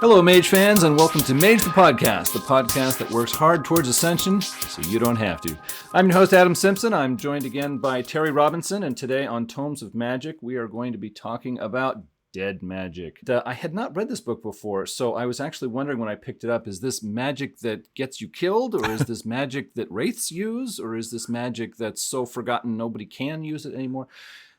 Hello, Mage fans, and welcome to Mage the podcast that works hard towards ascension so you don't have to. I'm your host, Adam Simpson. I'm joined again by Terry Robinson, and today on Tomes of Magic, we are going to be talking about dead magic. I had not read this book before, so I was actually wondering when I picked it up, is this magic that gets you killed, or is this magic that wraiths use, or is this magic that's so forgotten nobody can use it anymore?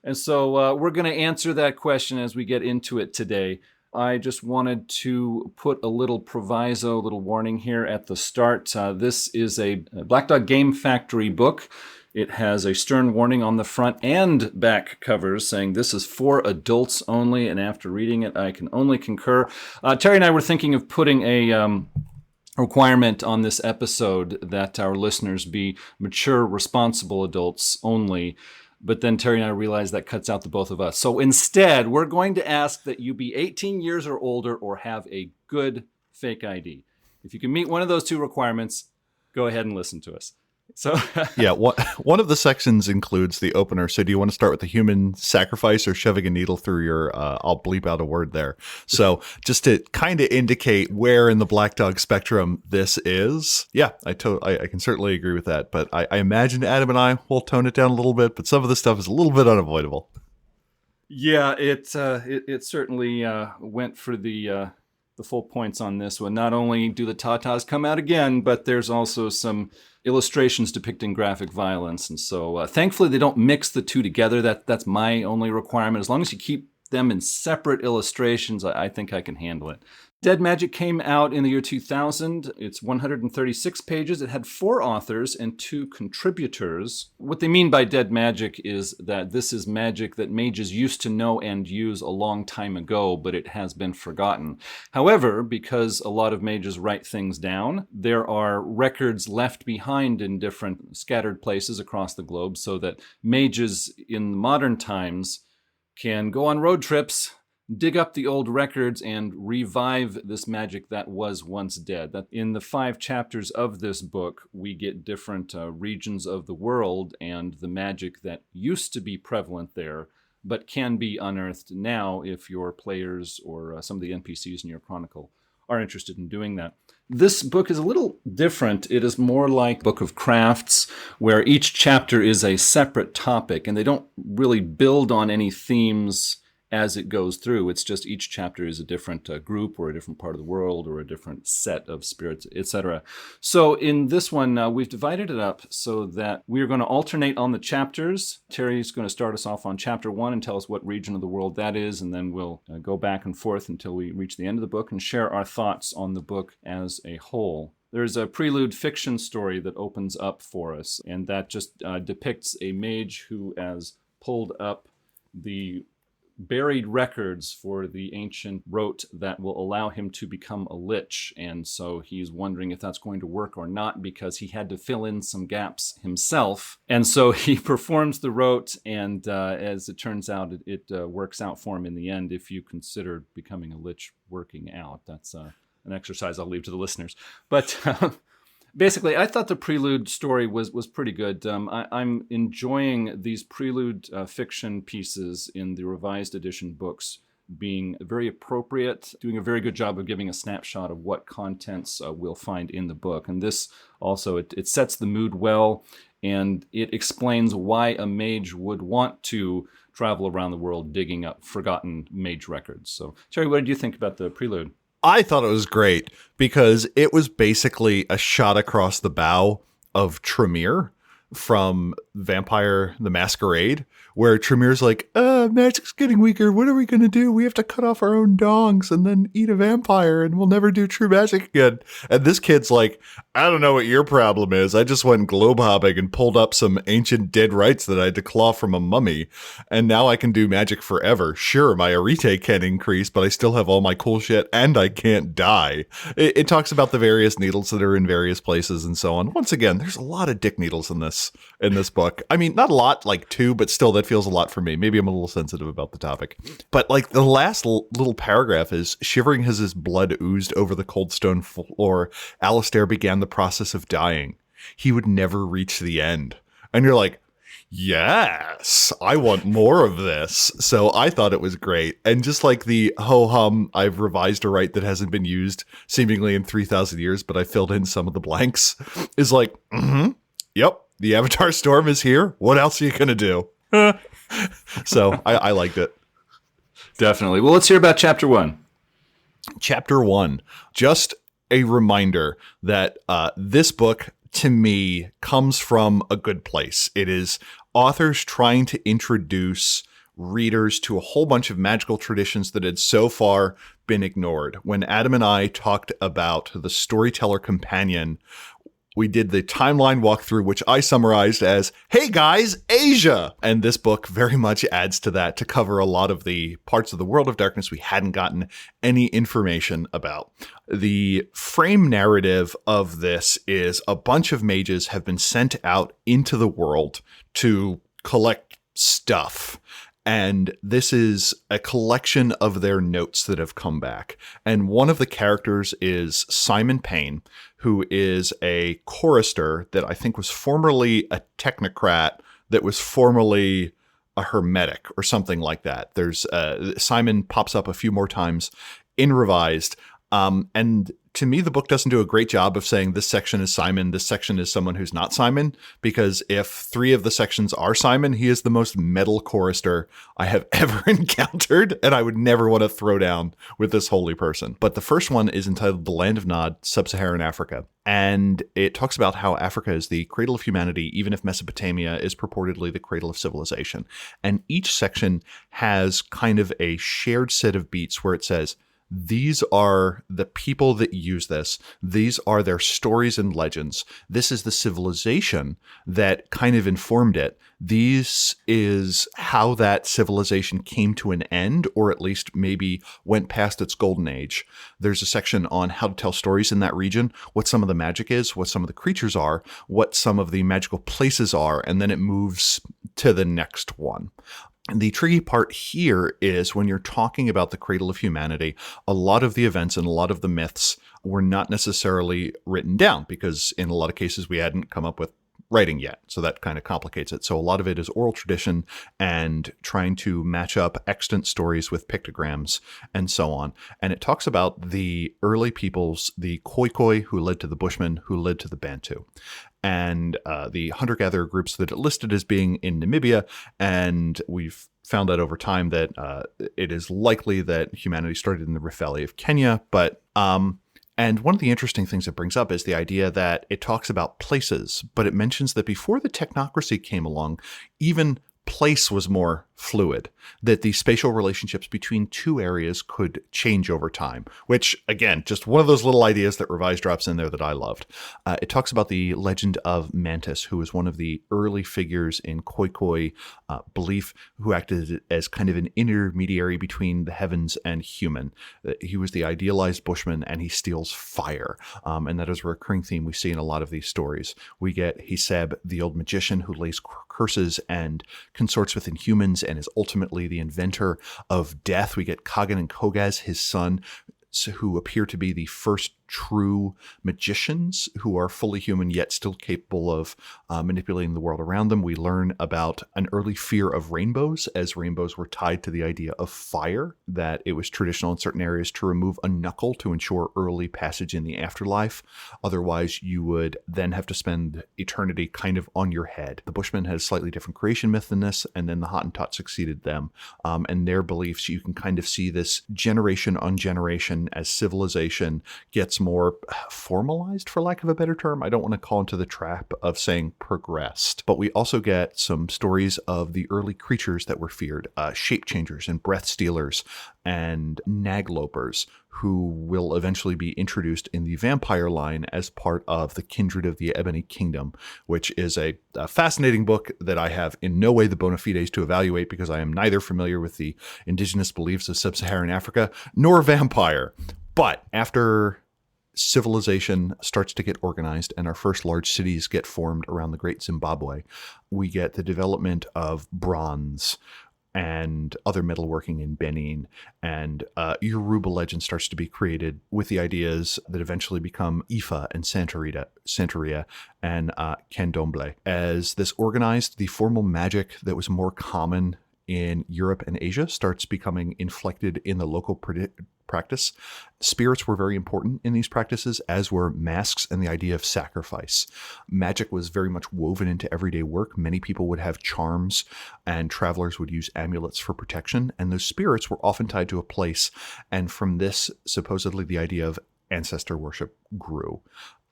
And so we're going to answer that question as we get into it today. I just wanted to put a little proviso, a little warning here at the start. This is a Black Dog Game Factory book. It has a stern warning on the front and back covers saying this is for adults only, and after reading it, I can only concur. Terry and I were thinking of putting a requirement on this episode that our listeners be mature, responsible adults only. But then Terry and I realized that cuts out the both of us. So instead, we're going to ask that you be 18 years or older or have a good fake ID. If you can meet one of those two requirements, go ahead and listen to us. So yeah, one of the sections includes the opener. So do you want to start with the human sacrifice or shoving a needle through your, I'll bleep out a word there. So just to kind of indicate where in the Black Dog spectrum this is. Yeah, I can certainly agree with that. But I imagine Adam and I will tone it down a little bit, but some of the stuff is a little bit unavoidable. Yeah, it certainly went for the full points on this one. Not only do the tatas come out again, but there's also some illustrations depicting graphic violence. And so thankfully they don't mix the two together. That's my only requirement. As long as you keep them in separate illustrations, I think I can handle it. Dead Magic came out in the year 2000. It's 136 pages. It had 4 authors and 2 contributors. What they mean by Dead Magic is that this is magic that mages used to know and use a long time ago, but it has been forgotten. However, because a lot of mages write things down, there are records left behind in different scattered places across the globe so that mages in modern times can go on road trips, dig up the old records, and revive this magic that was once dead. That in the 5 chapters of this book, we get different regions of the world and the magic that used to be prevalent there, but can be unearthed now if your players or some of the NPCs in your chronicle are interested in doing that. This book is a little different. It is more like Book of Crafts, where each chapter is a separate topic, and they don't really build on any themes as it goes through. It's just each chapter is a different group or a different part of the world or a different set of spirits, etc. So in this one, we've divided it up so that we're going to alternate on the chapters. Terry's going to start us off on chapter 1 and tell us what region of the world that is, and then we'll go back and forth until we reach the end of the book and share our thoughts on the book as a whole. There's a prelude fiction story that opens up for us, and that just depicts a mage who has pulled up the buried records for the ancient rote that will allow him to become a lich. And so he's wondering if that's going to work or not, because he had to fill in some gaps himself. And so he performs the rote, and as it turns out, it works out for him in the end if you consider becoming a lich working out. That's an exercise I'll leave to the listeners. But basically, I thought the prelude story was pretty good. I'm enjoying these prelude fiction pieces in the revised edition books being very appropriate, doing a very good job of giving a snapshot of what contents we'll find in the book. And this also, it sets the mood well, and it explains why a mage would want to travel around the world digging up forgotten mage records. So, Terry, what did you think about the prelude? I thought it was great because it was basically a shot across the bow of Tremere from Vampire the Masquerade, where Tremere's like, magic's getting weaker. What are we going to do? We have to cut off our own dongs and then eat a vampire, and we'll never do true magic again. And this kid's like, I don't know what your problem is. I just went globe hopping and pulled up some ancient dead rights that I had to claw from a mummy, and now I can do magic forever. Sure, my arete can increase, but I still have all my cool shit, and I can't die. It talks about the various needles that are in various places and so on. Once again, there's a lot of dick needles in this book. I mean, not a lot, like 2, but still that feels a lot for me. Maybe I'm a little sensitive about the topic. But like the last little paragraph is, shivering as his blood oozed over the cold stone floor, Alistair began the process of dying. He would never reach the end. And you're like, Yes, I want more of this. So I thought it was great. And just like the ho-hum, I've revised a right that hasn't been used seemingly in 3,000 years, but I filled in some of the blanks, is like, yep, the Avatar Storm is here. What else are you going to do? So I liked it. Definitely. Well, let's hear about chapter 1. Chapter 1, just a reminder that this book, to me, comes from a good place. It is authors trying to introduce readers to a whole bunch of magical traditions that had so far been ignored. When Adam and I talked about the Storyteller Companion, we did the timeline walkthrough, which I summarized as, hey guys, Asia! And this book very much adds to that to cover a lot of the parts of the world of darkness we hadn't gotten any information about. The frame narrative of this is a bunch of mages have been sent out into the world to collect stuff. And this is a collection of their notes that have come back. And one of the characters is Simon Payne, who is a chorister that I think was formerly a technocrat that was formerly a hermetic or something like that. There's Simon pops up a few more times in Revised. And to me, the book doesn't do a great job of saying this section is Simon, this section is someone who's not Simon, because if 3 of the sections are Simon, he is the most metal chorister I have ever encountered, and I would never want to throw down with this holy person. But the first one is entitled The Land of Nod, Sub-Saharan Africa, and it talks about how Africa is the cradle of humanity, even if Mesopotamia is purportedly the cradle of civilization. And each section has kind of a shared set of beats where it says, these are the people that use this. These are their stories and legends. This is the civilization that kind of informed it. This is how that civilization came to an end, or at least maybe went past its golden age. There's a section on how to tell stories in that region, what some of the magic is, what some of the creatures are, what some of the magical places are, and then it moves to the next one. The tricky part here is when you're talking about the cradle of humanity, a lot of the events and a lot of the myths were not necessarily written down because in a lot of cases we hadn't come up with writing yet. So that kind of complicates it. So a lot of it is oral tradition and trying to match up extant stories with pictograms and so on. And it talks about the early peoples, the Khoikhoi, who led to the Bushmen, who led to the Bantu, and the hunter-gatherer groups that it listed as being in Namibia. And we've found out over time that it is likely that humanity started in the Rift Valley of Kenya. But and one of the interesting things it brings up is the idea that it talks about places, but it mentions that before the technocracy came along, even place was more fluid, that the spatial relationships between 2 areas could change over time, which, again, just one of those little ideas that Revised drops in there that I loved. It talks about the legend of Mantis, who was one of the early figures in Khoikhoi belief, who acted as kind of an intermediary between the heavens and human. He was the idealized bushman, and he steals fire. And that is a recurring theme we see in a lot of these stories. We get Hiseb, the old magician who lays curses and consorts with inhumans and is ultimately the inventor of death. We get Kagan and Kogaz, his son, who appear to be the first true magicians who are fully human yet still capable of manipulating the world around them. We learn about an early fear of rainbows, as rainbows were tied to the idea of fire, that it was traditional in certain areas to remove a knuckle to ensure early passage in the afterlife. Otherwise, you would then have to spend eternity kind of on your head. The Bushmen had a slightly different creation myth than this, and then the Hottentot succeeded them. And their beliefs, you can kind of see this generation on generation as civilization gets more formalized, for lack of a better term. I don't want to call into the trap of saying progressed. But we also get some stories of the early creatures that were feared, shape changers and breath stealers and naglopers, who will eventually be introduced in the vampire line as part of the Kindred of the Ebony Kingdom, which is a fascinating book that I have in no way the bona fides to evaluate because I am neither familiar with the indigenous beliefs of sub-Saharan Africa nor vampire. But after civilization starts to get organized and our first large cities get formed around the Great Zimbabwe, we get the development of bronze, and other metalworking in Benin. And Yoruba legend starts to be created with the ideas that eventually become Ifa and Santeria and Candomblé. As this organized, the formal magic that was more common in Europe and Asia starts becoming inflected in the local practice. Spirits were very important in these practices, as were masks and the idea of sacrifice. Magic was very much woven into everyday work. Many people would have charms, and travelers would use amulets for protection, and those spirits were often tied to a place. And from this, supposedly, the idea of ancestor worship grew.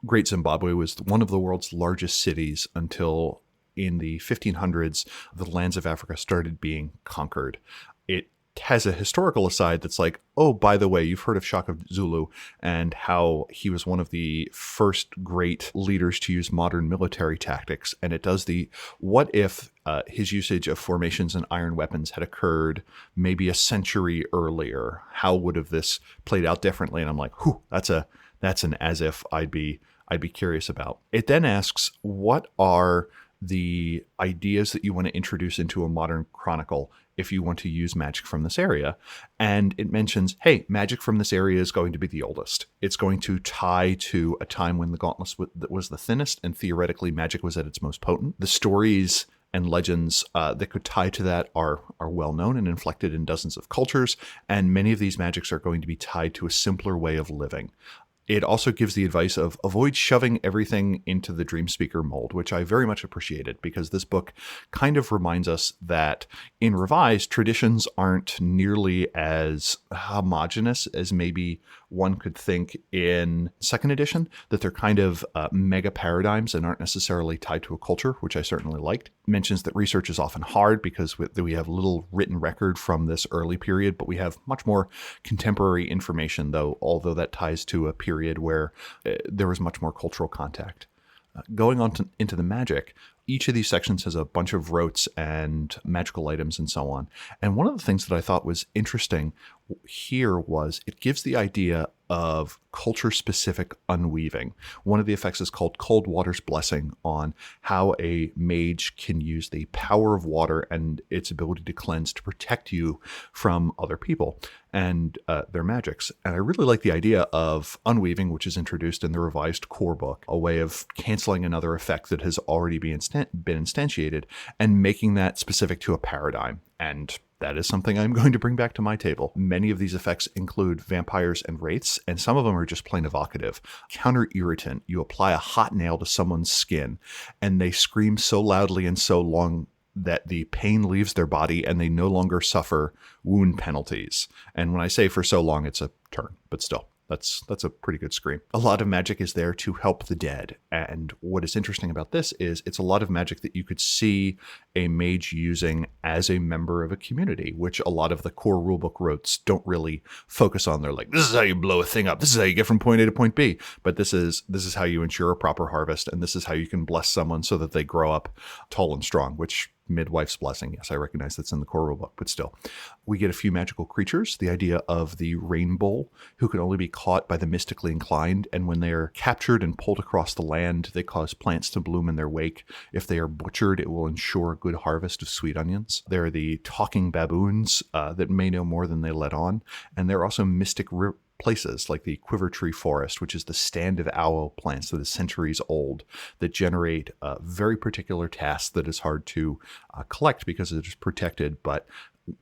Great Zimbabwe was one of the world's largest cities until in the 1500s, the lands of Africa started being conquered. It has a historical aside that's like, oh, by the way, you've heard of Shaka Zulu and how he was one of the first great leaders to use modern military tactics. And it does the, what if his usage of formations and iron weapons had occurred maybe a century earlier? How would have this played out differently? And I'm like, whew, that's an as if I'd be curious about. It then asks, what are the ideas that you want to introduce into a modern chronicle if you want to use magic from this area? And it mentions, hey, magic from this area is going to be the oldest. It's going to tie to a time when the gauntlets was the thinnest, and theoretically magic was at its most potent. The stories and legends that could tie to that are well known and inflected in dozens of cultures, and many of these magics are going to be tied to a simpler way of living. It also gives the advice of avoid shoving everything into the dream speaker mold, which I very much appreciated, because this book kind of reminds us that in Revised, traditions aren't nearly as homogenous as maybe one could think in second edition, that they're kind of mega paradigms and aren't necessarily tied to a culture, which I certainly liked. Mentions that research is often hard because we have little written record from this early period, but we have much more contemporary information, although that ties to a period where there was much more cultural contact. Going on into the magic, each of these sections has a bunch of rotes and magical items and so on. And one of the things that I thought was interesting here was it gives the idea of culture-specific unweaving. One of the effects is called Cold Water's Blessing, on how a mage can use the power of water and its ability to cleanse to protect you from other people and their magics. And I really like the idea of unweaving, which is introduced in the revised core book, a way of canceling another effect that has already been instantiated and making that specific to a paradigm. And that is something I'm going to bring back to my table. Many of these effects include vampires and wraiths, and some of them are just plain evocative. Counter-irritant, you apply a hot nail to someone's skin, and they scream so loudly and so long that the pain leaves their body and they no longer suffer wound penalties. And when I say for so long, it's a turn, but still. That's a pretty good scream. A lot of magic is there to help the dead. And what is interesting about this is it's a lot of magic that you could see a mage using as a member of a community, which a lot of the core rulebook rotes don't really focus on. They're like, this is how you blow a thing up. This is how you get from point A to point B. But this is how you ensure a proper harvest. And this is how you can bless someone so that they grow up tall and strong, which midwife's blessing. Yes, I recognize that's in the core rulebook, but still. We get a few magical creatures, the idea of the rainbow, who can only be caught by the mystically inclined, and when they are captured and pulled across the land, they cause plants to bloom in their wake. If they are butchered, it will ensure a good harvest of sweet onions. There are the talking baboons that may know more than they let on, and there are also mystic places like the quiver tree forest, which is the stand of owl plants that is centuries old, that generate a very particular task that is hard to collect because it is protected, but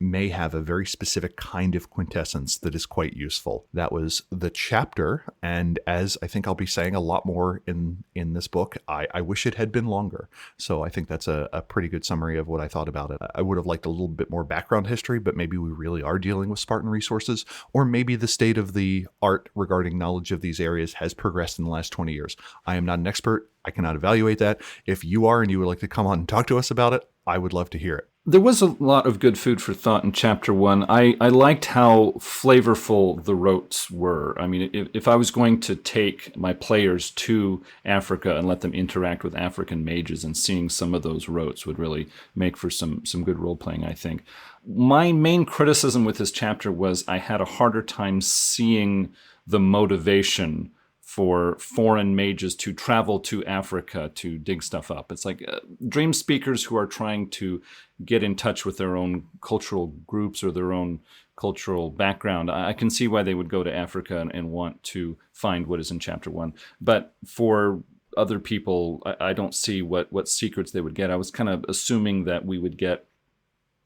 may have a very specific kind of quintessence that is quite useful. That was the chapter, and as I think I'll be saying a lot more in this book, I wish it had been longer. So I think that's a pretty good summary of what I thought about it. I would have liked a little bit more background history, but maybe we really are dealing with Spartan resources, or maybe the state of the art regarding knowledge of these areas has progressed in the last 20 years. I am not an expert. I cannot evaluate that. If you are and you would like to come on and talk to us about it, I would love to hear it. There was a lot of good food for thought in Chapter 1. I liked how flavorful the rotes were. I mean, if I was going to take my players to Africa and let them interact with African mages, and seeing some of those rotes would really make for some good role-playing, I think. My main criticism with this chapter was I had a harder time seeing the motivation for foreign mages to travel to Africa to dig stuff up. It's like dream speakers who are trying to get in touch with their own cultural groups or their own cultural background. I can see why they would go to Africa and want to find what is in chapter 1. But for other people, I don't see what secrets they would get. I was kind of assuming that we would get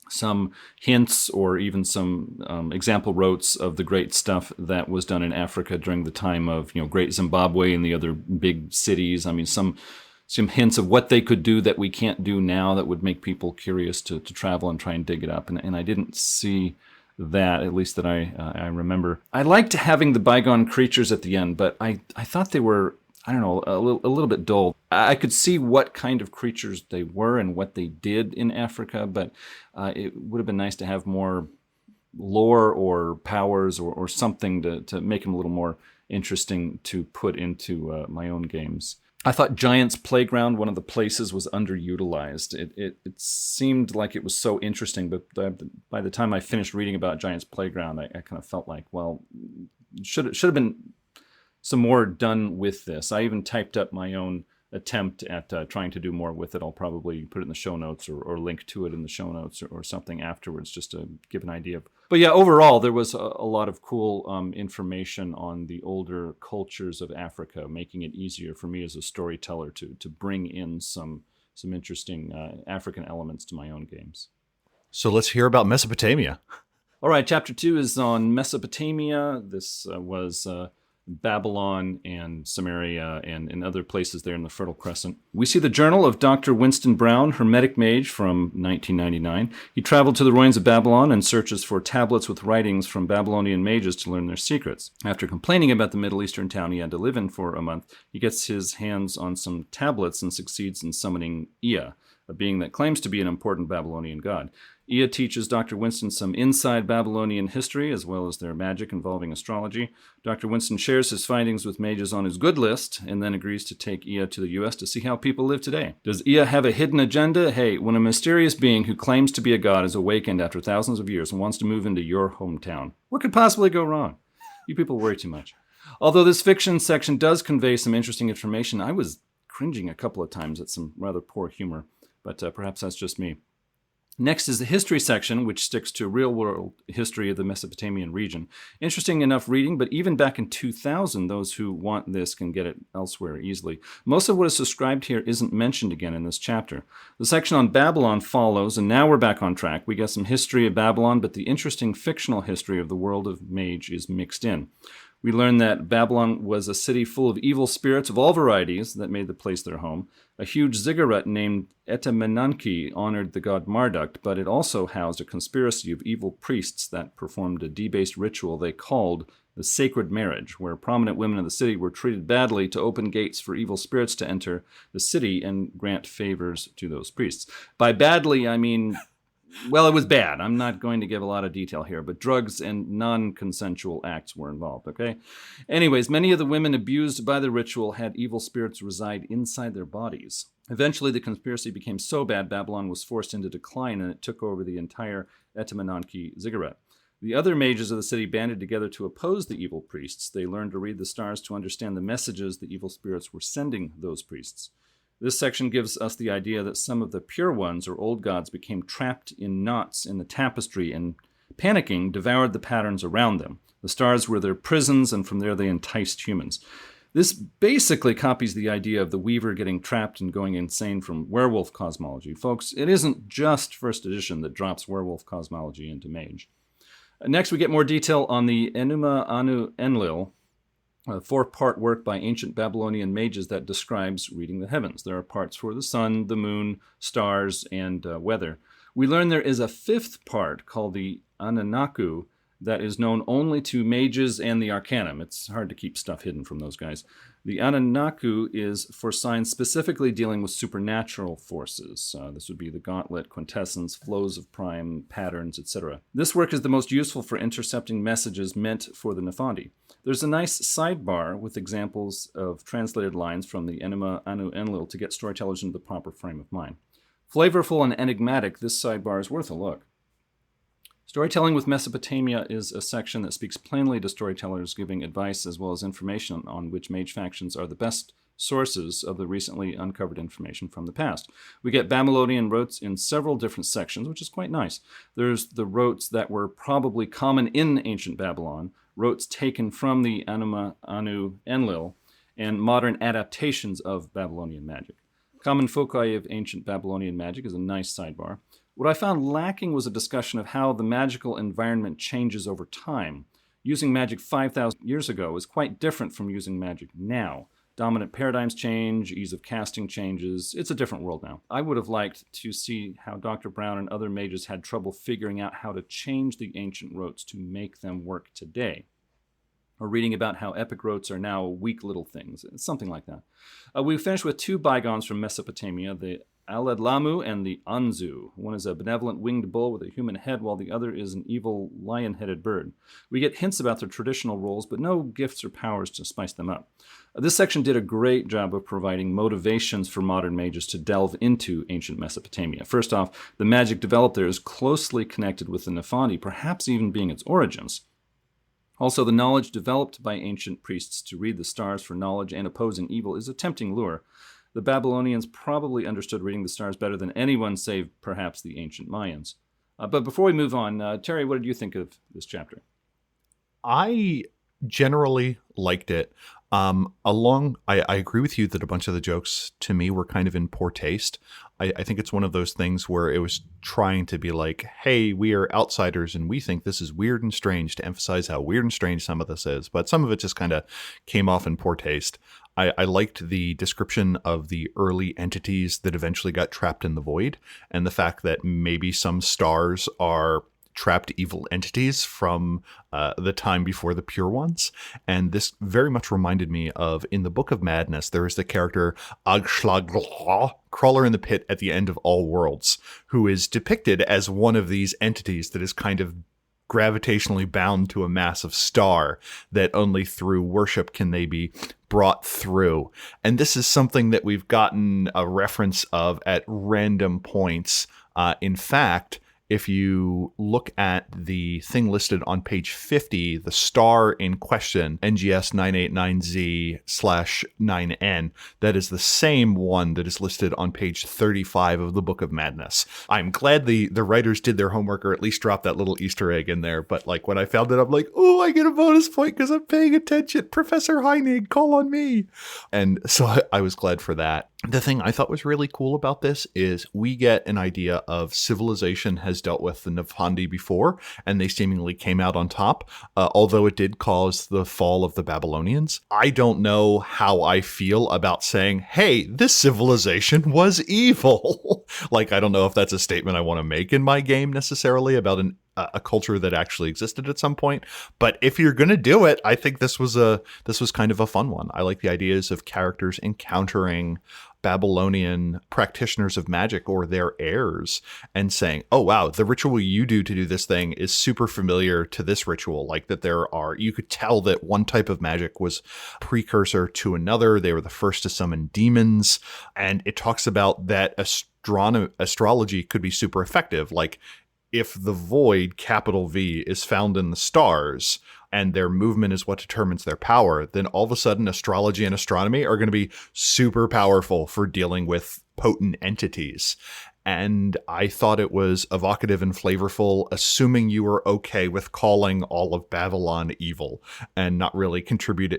some hints or even some example rotes of the great stuff that was done in Africa during the time of, Great Zimbabwe and the other big cities. I mean, some hints of what they could do that we can't do now that would make people curious to travel and try and dig it up. And I didn't see that, at least that I remember. I liked having the bygone creatures at the end, but I thought they were, I don't know, a little bit dull. I could see what kind of creatures they were and what they did in Africa, but it would have been nice to have more lore or powers or something to make them a little more interesting to put into my own games. I thought Giant's Playground, one of the places, was underutilized. It seemed like it was so interesting, but by the time I finished reading about Giant's Playground, I kind of felt like, well, should have been some more done with this. I even typed up my own attempt at trying to do more with it. I'll probably put it in the show notes or link to it in the show notes or something afterwards just to give an idea of. But yeah, overall, there was a lot of cool information on the older cultures of Africa, making it easier for me as a storyteller to bring in some interesting African elements to my own games. So let's hear about Mesopotamia. All right, chapter 2 is on Mesopotamia. This was Babylon and Samaria and other places there in the Fertile Crescent. We see the journal of Dr. Winston Brown, Hermetic Mage from 1999. He traveled to the ruins of Babylon and searches for tablets with writings from Babylonian mages to learn their secrets. After complaining about the Middle Eastern town he had to live in for a month, he gets his hands on some tablets and succeeds in summoning Ea, a being that claims to be an important Babylonian god. Ea teaches Dr. Winston some inside Babylonian history, as well as their magic involving astrology. Dr. Winston shares his findings with mages on his good list, and then agrees to take Ea to the U.S. to see how people live today. Does Ea have a hidden agenda? Hey, when a mysterious being who claims to be a god is awakened after thousands of years and wants to move into your hometown, what could possibly go wrong? You people worry too much. Although this fiction section does convey some interesting information, I was cringing a couple of times at some rather poor humor, but perhaps that's just me. Next is the history section, which sticks to real-world history of the Mesopotamian region. Interesting enough reading, but even back in 2000, those who want this can get it elsewhere easily. Most of what is described here isn't mentioned again in this chapter. The section on Babylon follows, and now we're back on track. We get some history of Babylon, but the interesting fictional history of the world of Mage is mixed in. We learn that Babylon was a city full of evil spirits of all varieties that made the place their home. A huge ziggurat named Etemenanke honored the god Marduk, but it also housed a conspiracy of evil priests that performed a debased ritual they called the sacred marriage, where prominent women in the city were treated badly to open gates for evil spirits to enter the city and grant favors to those priests. By badly, I mean... well, it was bad. I'm not going to give a lot of detail here, but drugs and non-consensual acts were involved, okay? Anyways, many of the women abused by the ritual had evil spirits reside inside their bodies. Eventually, the conspiracy became so bad, Babylon was forced into decline, and it took over the entire Etemenanke ziggurat. The other mages of the city banded together to oppose the evil priests. They learned to read the stars to understand the messages the evil spirits were sending those priests. This section gives us the idea that some of the pure ones, or old gods, became trapped in knots in the tapestry and, panicking, devoured the patterns around them. The stars were their prisons, and from there they enticed humans. This basically copies the idea of the Weaver getting trapped and going insane from werewolf cosmology. Folks, it isn't just first edition that drops werewolf cosmology into Mage. Next, we get more detail on the Enuma Anu Enlil, a 4-part work by ancient Babylonian mages that describes reading the heavens. There are parts for the sun, the moon, stars, and weather. We learn there is a 5th part called the Ananaku that is known only to mages and the Arcanum. It's hard to keep stuff hidden from those guys. The Ananaku is for signs specifically dealing with supernatural forces. This would be the gauntlet, quintessence, flows of prime, patterns, etc. This work is the most useful for intercepting messages meant for the Nephandi. There's a nice sidebar with examples of translated lines from the Enuma Anu Enlil to get storytellers into the proper frame of mind. Flavorful and enigmatic, this sidebar is worth a look. Storytelling with Mesopotamia is a section that speaks plainly to storytellers, giving advice as well as information on which mage factions are the best sources of the recently uncovered information from the past. We get Babylonian rotes in several different sections, which is quite nice. There's the rotes that were probably common in ancient Babylon, rotes taken from the Enuma, Anu, Enlil, and modern adaptations of Babylonian magic. Common foci of ancient Babylonian magic is a nice sidebar. What I found lacking was a discussion of how the magical environment changes over time. Using magic 5,000 years ago is quite different from using magic now. Dominant paradigms change, ease of casting changes. It's a different world now. I would have liked to see how Dr. Brown and other mages had trouble figuring out how to change the ancient rotes to make them work today. Or reading about how epic rotes are now weak little things, something like that. We finished with two bygones from Mesopotamia, the Aledlamu and the Anzu. One is a benevolent winged bull with a human head, while the other is an evil lion-headed bird. We get hints about their traditional roles, but no gifts or powers to spice them up. This section did a great job of providing motivations for modern mages to delve into ancient Mesopotamia. First off, the magic developed there is closely connected with the Nefandi, perhaps even being its origins. Also, the knowledge developed by ancient priests to read the stars for knowledge and opposing evil is a tempting lure. The Babylonians probably understood reading the stars better than anyone save perhaps the ancient Mayans. But before we move on, Terry, what did you think of this chapter? I generally liked it. I agree with you that a bunch of the jokes to me were kind of in poor taste. I think it's one of those things where it was trying to be like, hey, we are outsiders and we think this is weird and strange, to emphasize how weird and strange some of this is. But some of it just kind of came off in poor taste. I liked the description of the early entities that eventually got trapped in the void, and the fact that maybe some stars are trapped evil entities from the time before the pure ones. And this very much reminded me of, in the Book of Madness, there is the character Agshlag, Crawler in the Pit at the End of All Worlds, who is depicted as one of these entities that is kind of gravitationally bound to a massive star that only through worship can they be brought through. And this is something that we've gotten a reference of at random points. In fact, if you look at the thing listed on page 50, the star in question, NGS 989Z/9N, that is the same one that is listed on page 35 of the Book of Madness. I'm glad the writers did their homework, or at least dropped that little Easter egg in there. But like when I found it, I'm like, oh, I get a bonus point because I'm paying attention. Professor Heinig, call on me. And so I was glad for that. The thing I thought was really cool about this is we get an idea of civilization has dealt with the Nefandi before, and they seemingly came out on top, although it did cause the fall of the Babylonians. I don't know how I feel about saying, hey, this civilization was evil. Like, I don't know if that's a statement I want to make in my game necessarily about a culture that actually existed at some point. But if you're going to do it, I think this was kind of a fun one. I like the ideas of characters encountering Babylonian practitioners of magic or their heirs and saying, oh, wow, the ritual you do to do this thing is super familiar to this ritual. Like that you could tell that one type of magic was precursor to another. They were the first to summon demons. And it talks about that astrology could be super effective. Like, if the void, capital V, is found in the stars and their movement is what determines their power, then all of a sudden astrology and astronomy are going to be super powerful for dealing with potent entities. And I thought it was evocative and flavorful, assuming you were okay with calling all of Babylon evil and not really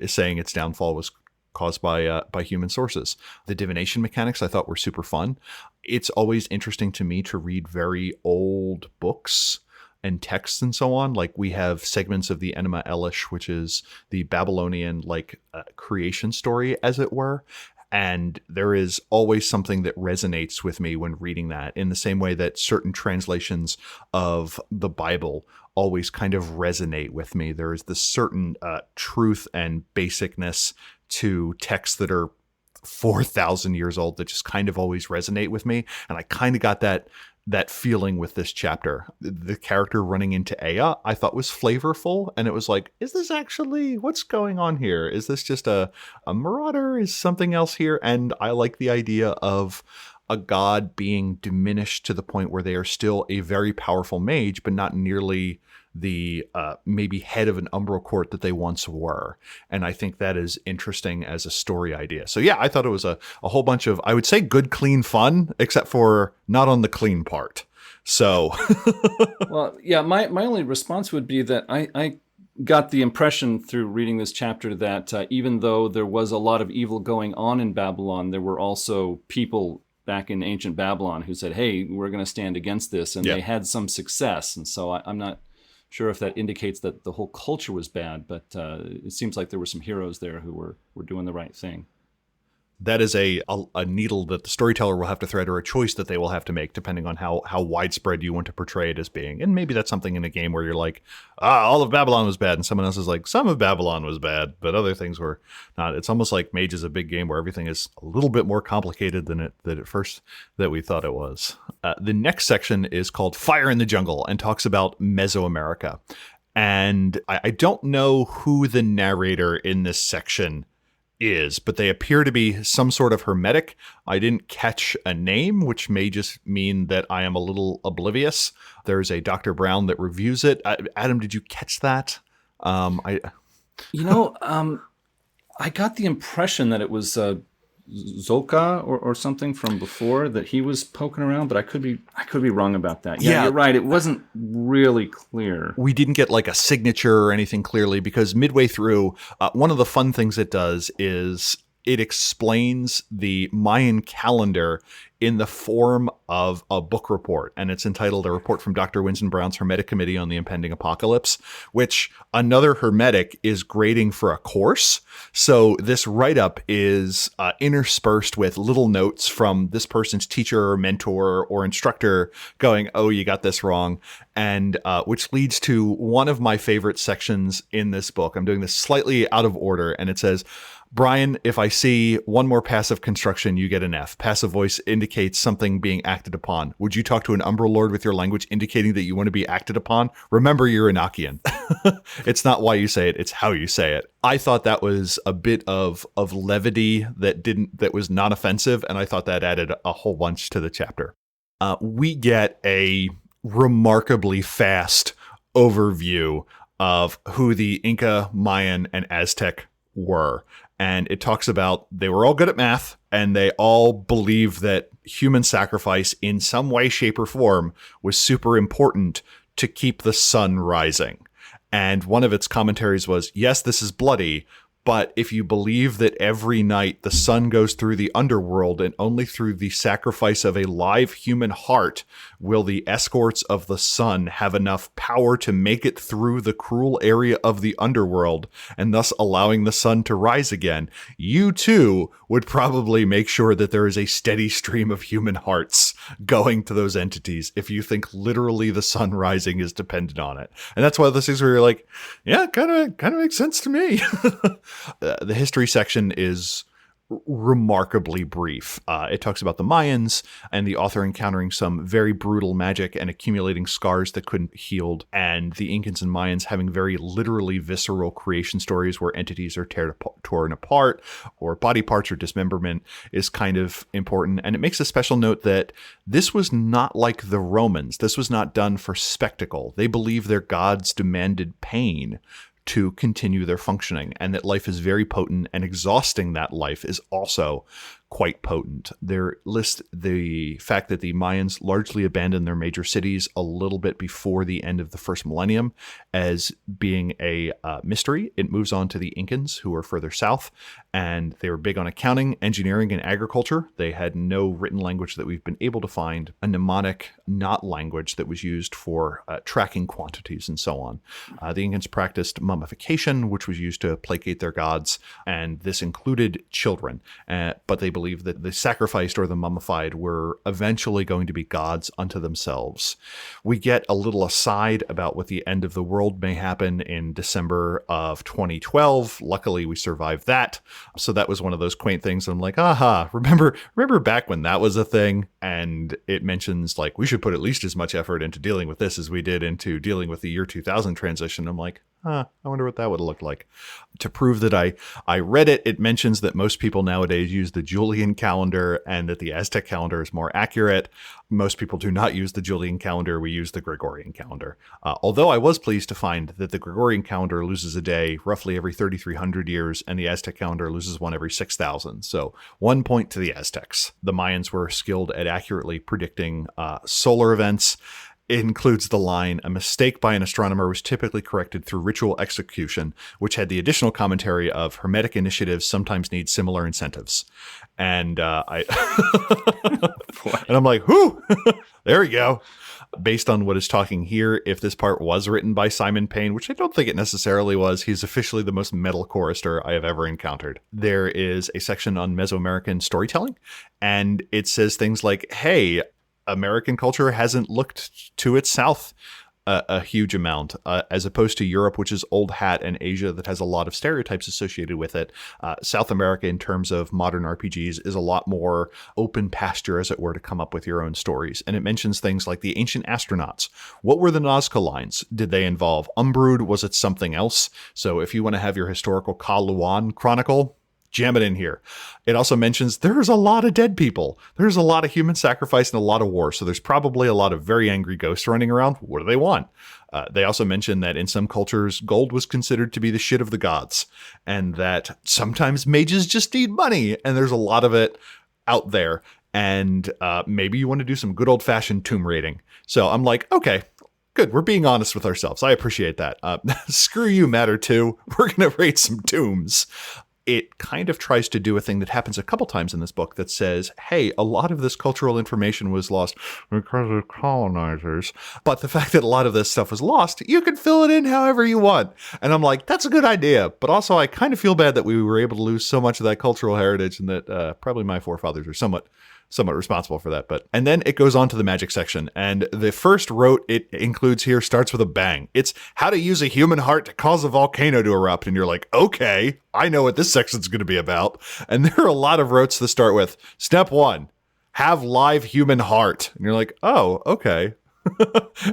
saying its downfall was caused by human sources. The divination mechanics I thought were super fun. It's always interesting to me to read very old books and texts and so on. Like we have segments of the Enuma Elish, which is the Babylonian creation story, as it were. And there is always something that resonates with me when reading that, in the same way that certain translations of the Bible always kind of resonate with me. There is this certain truth and basicness to texts that are 4,000 years old that just kind of always resonate with me. And I kind of got that feeling with this chapter. The character running into Aya, I thought was flavorful. And it was like, is this actually, what's going on here? Is this just a marauder? Is something else here? And I like the idea of a god being diminished to the point where they are still a very powerful mage, but not nearly the maybe head of an umbral court that they once were. And I think that is interesting as a story idea. So yeah, I thought it was a whole bunch of, I would say, good, clean fun, except for not on the clean part. So well, yeah, my only response would be that I got the impression through reading this chapter that even though there was a lot of evil going on in Babylon, there were also people back in ancient Babylon who said, hey, we're going to stand against this. And they had some success. And so I'm not sure if that indicates that the whole culture was bad, but it seems like there were some heroes there who were doing the right thing. That is a needle that the storyteller will have to thread, or a choice that they will have to make, depending on how widespread you want to portray it as being. And maybe that's something in a game where you're like, all of Babylon was bad, and someone else is like, some of Babylon was bad, but other things were not. It's almost like Mage is a big game where everything is a little bit more complicated than at first that we thought it was. The next section is called Fire in the Jungle and talks about Mesoamerica. And I don't know who the narrator in this section is, but they appear to be some sort of hermetic. I didn't catch a name, which may just mean that I am a little oblivious. There's a Dr. Brown that reviews it. Adam, did you catch that? I got the impression that it was Zolka or something from before that he was poking around, but I could be wrong about that. Yeah, you're right. It wasn't really clear. We didn't get like a signature or anything clearly, because midway through, one of the fun things it does is it explains the Mayan calendar in the form of a book report, and it's entitled A Report from Dr. Winston Brown's Hermetic Committee on the Impending Apocalypse, which another hermetic is grading for a course. So this write-up is interspersed with little notes from this person's teacher or mentor or instructor going, oh, you got this wrong, and which leads to one of my favorite sections in this book. I'm doing this slightly out of order, and it says, Brian, if I see one more passive construction, you get an F. Passive voice indicates something being acted upon. Would you talk to an Umbral Lord with your language indicating that you want to be acted upon? Remember, you're Enochian. It's not why you say it, it's how you say it. I thought that was a bit of levity that was not offensive, and I thought that added a whole bunch to the chapter. We get a remarkably fast overview of who the Inca, Mayan, and Aztec were. And it talks about they were all good at math, and they all believed that human sacrifice in some way, shape, or form was super important to keep the sun rising. And one of its commentaries was, yes, this is bloody, but if you believe that every night the sun goes through the underworld and only through the sacrifice of a live human heart will the escorts of the sun have enough power to make it through the cruel area of the underworld and thus allowing the sun to rise again, you too would probably make sure that there is a steady stream of human hearts going to those entities if you think literally the sun rising is dependent on it. And that's one of those things where you're like, yeah, kind of makes sense to me. The history section is remarkably brief. It talks about the Mayans and the author encountering some very brutal magic and accumulating scars that couldn't healed, and the Incans and Mayans having very literally visceral creation stories where entities are torn apart or body parts or dismemberment is kind of important. And it makes a special note that this was not like the Romans. This was not done for spectacle. They believe their gods demanded pain to continue their functioning, and that life is very potent, and exhausting that life is also quite potent. They list the fact that the Mayans largely abandoned their major cities a little bit before the end of the first millennium as being a mystery. It moves on to the Incans, who are further south, and they were big on accounting, engineering, and agriculture. They had no written language that we've been able to find, a mnemonic not language that was used for tracking quantities and so on. The Incans practiced mummification, which was used to placate their gods, and this included children, but they believe that the sacrificed or the mummified were eventually going to be gods unto themselves. We get a little aside about what the end of the world may happen in December of 2012. Luckily, we survived that. So that was one of those quaint things. I'm like, aha, remember back when that was a thing? And it mentions like, we should put at least as much effort into dealing with this as we did into dealing with the year 2000 transition. I'm like, I wonder what that would look like. To prove that I read it, it mentions that most people nowadays use the Julian calendar and that the Aztec calendar is more accurate. Most people do not use the Julian calendar. We use the Gregorian calendar. Although I was pleased to find that the Gregorian calendar loses a day roughly every 3,300 years, and the Aztec calendar loses one every 6,000. So 1 point to the Aztecs. The Mayans were skilled at accurately predicting solar events. It includes the line, a mistake by an astronomer was typically corrected through ritual execution, which had the additional commentary of hermetic initiatives sometimes need similar incentives. And and I'm like, whoo, there we go. Based on what is talking here, if this part was written by Simon Payne, which I don't think it necessarily was, he's officially the most metal chorister I have ever encountered. There is a section on Mesoamerican storytelling, and it says things like, hey, American culture hasn't looked to its south a huge amount, as opposed to Europe, which is old hat, and Asia that has a lot of stereotypes associated with it. South America, in terms of modern RPGs, is a lot more open pasture, as it were, to come up with your own stories. And it mentions things like the ancient astronauts. What were the Nazca lines? Did they involve Umbrood? Was it something else? So if you want to have your historical Ka Luan chronicle, jam it in here. It also mentions there's a lot of dead people. There's a lot of human sacrifice and a lot of war. So there's probably a lot of very angry ghosts running around. What do they want? They also mention that in some cultures, gold was considered to be the shit of the gods, and that sometimes mages just need money. And there's a lot of it out there. And maybe you want to do some good old fashioned tomb raiding. So I'm like, okay, good. We're being honest with ourselves. I appreciate that. Screw you, Matter 2. We're going to raid some tombs. It kind of tries to do a thing that happens a couple times in this book that says, hey, a lot of this cultural information was lost because of colonizers. But the fact that a lot of this stuff was lost, you can fill it in however you want. And I'm like, that's a good idea. But also, I kind of feel bad that we were able to lose so much of that cultural heritage, and that probably my forefathers are somewhat responsible for that. And then it goes on to the magic section, and the first rote it includes here starts with a bang. It's how to use a human heart to cause a volcano to erupt. And you're like, okay, I know what this section's going to be about. And there are a lot of rotes to start with. Step 1, have live human heart. And you're like, oh, okay.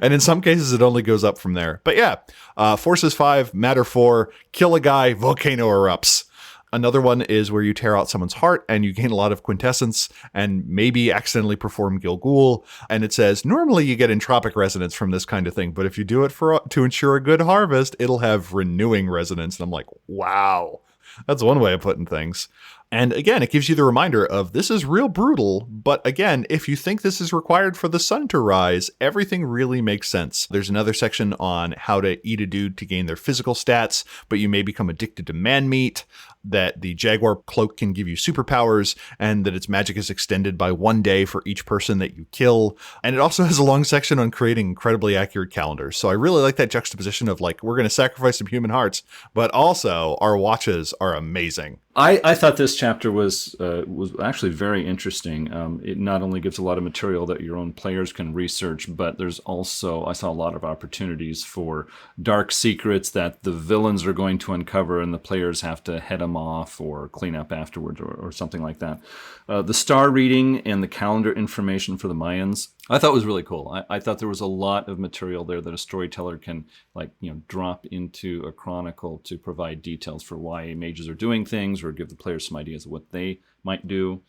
And in some cases, it only goes up from there. But yeah, Forces 5, Matter 4, kill a guy, volcano erupts. Another one is where you tear out someone's heart and you gain a lot of quintessence and maybe accidentally perform Gilgul. And it says, normally you get entropic resonance from this kind of thing, but if you do it to ensure a good harvest, it'll have renewing resonance. And I'm like, wow, that's one way of putting things. And again, it gives you the reminder of this is real brutal. But again, if you think this is required for the sun to rise, everything really makes sense. There's another section on how to eat a dude to gain their physical stats, but you may become addicted to man meat, that the Jaguar cloak can give you superpowers, and that its magic is extended by 1 day for each person that you kill. And it also has a long section on creating incredibly accurate calendars. So I really like that juxtaposition of like, we're going to sacrifice some human hearts, but also our watches are amazing. I thought this chapter was actually very interesting. It not only gives a lot of material that your own players can research, but there's also, I saw a lot of opportunities for dark secrets that the villains are going to uncover and the players have to head them off or clean up afterwards or something like that. The star reading and the calendar information for the Mayans, I thought was really cool. I thought there was a lot of material there that a storyteller can drop into a chronicle to provide details for why mages are doing things or give the players some ideas of what they might do.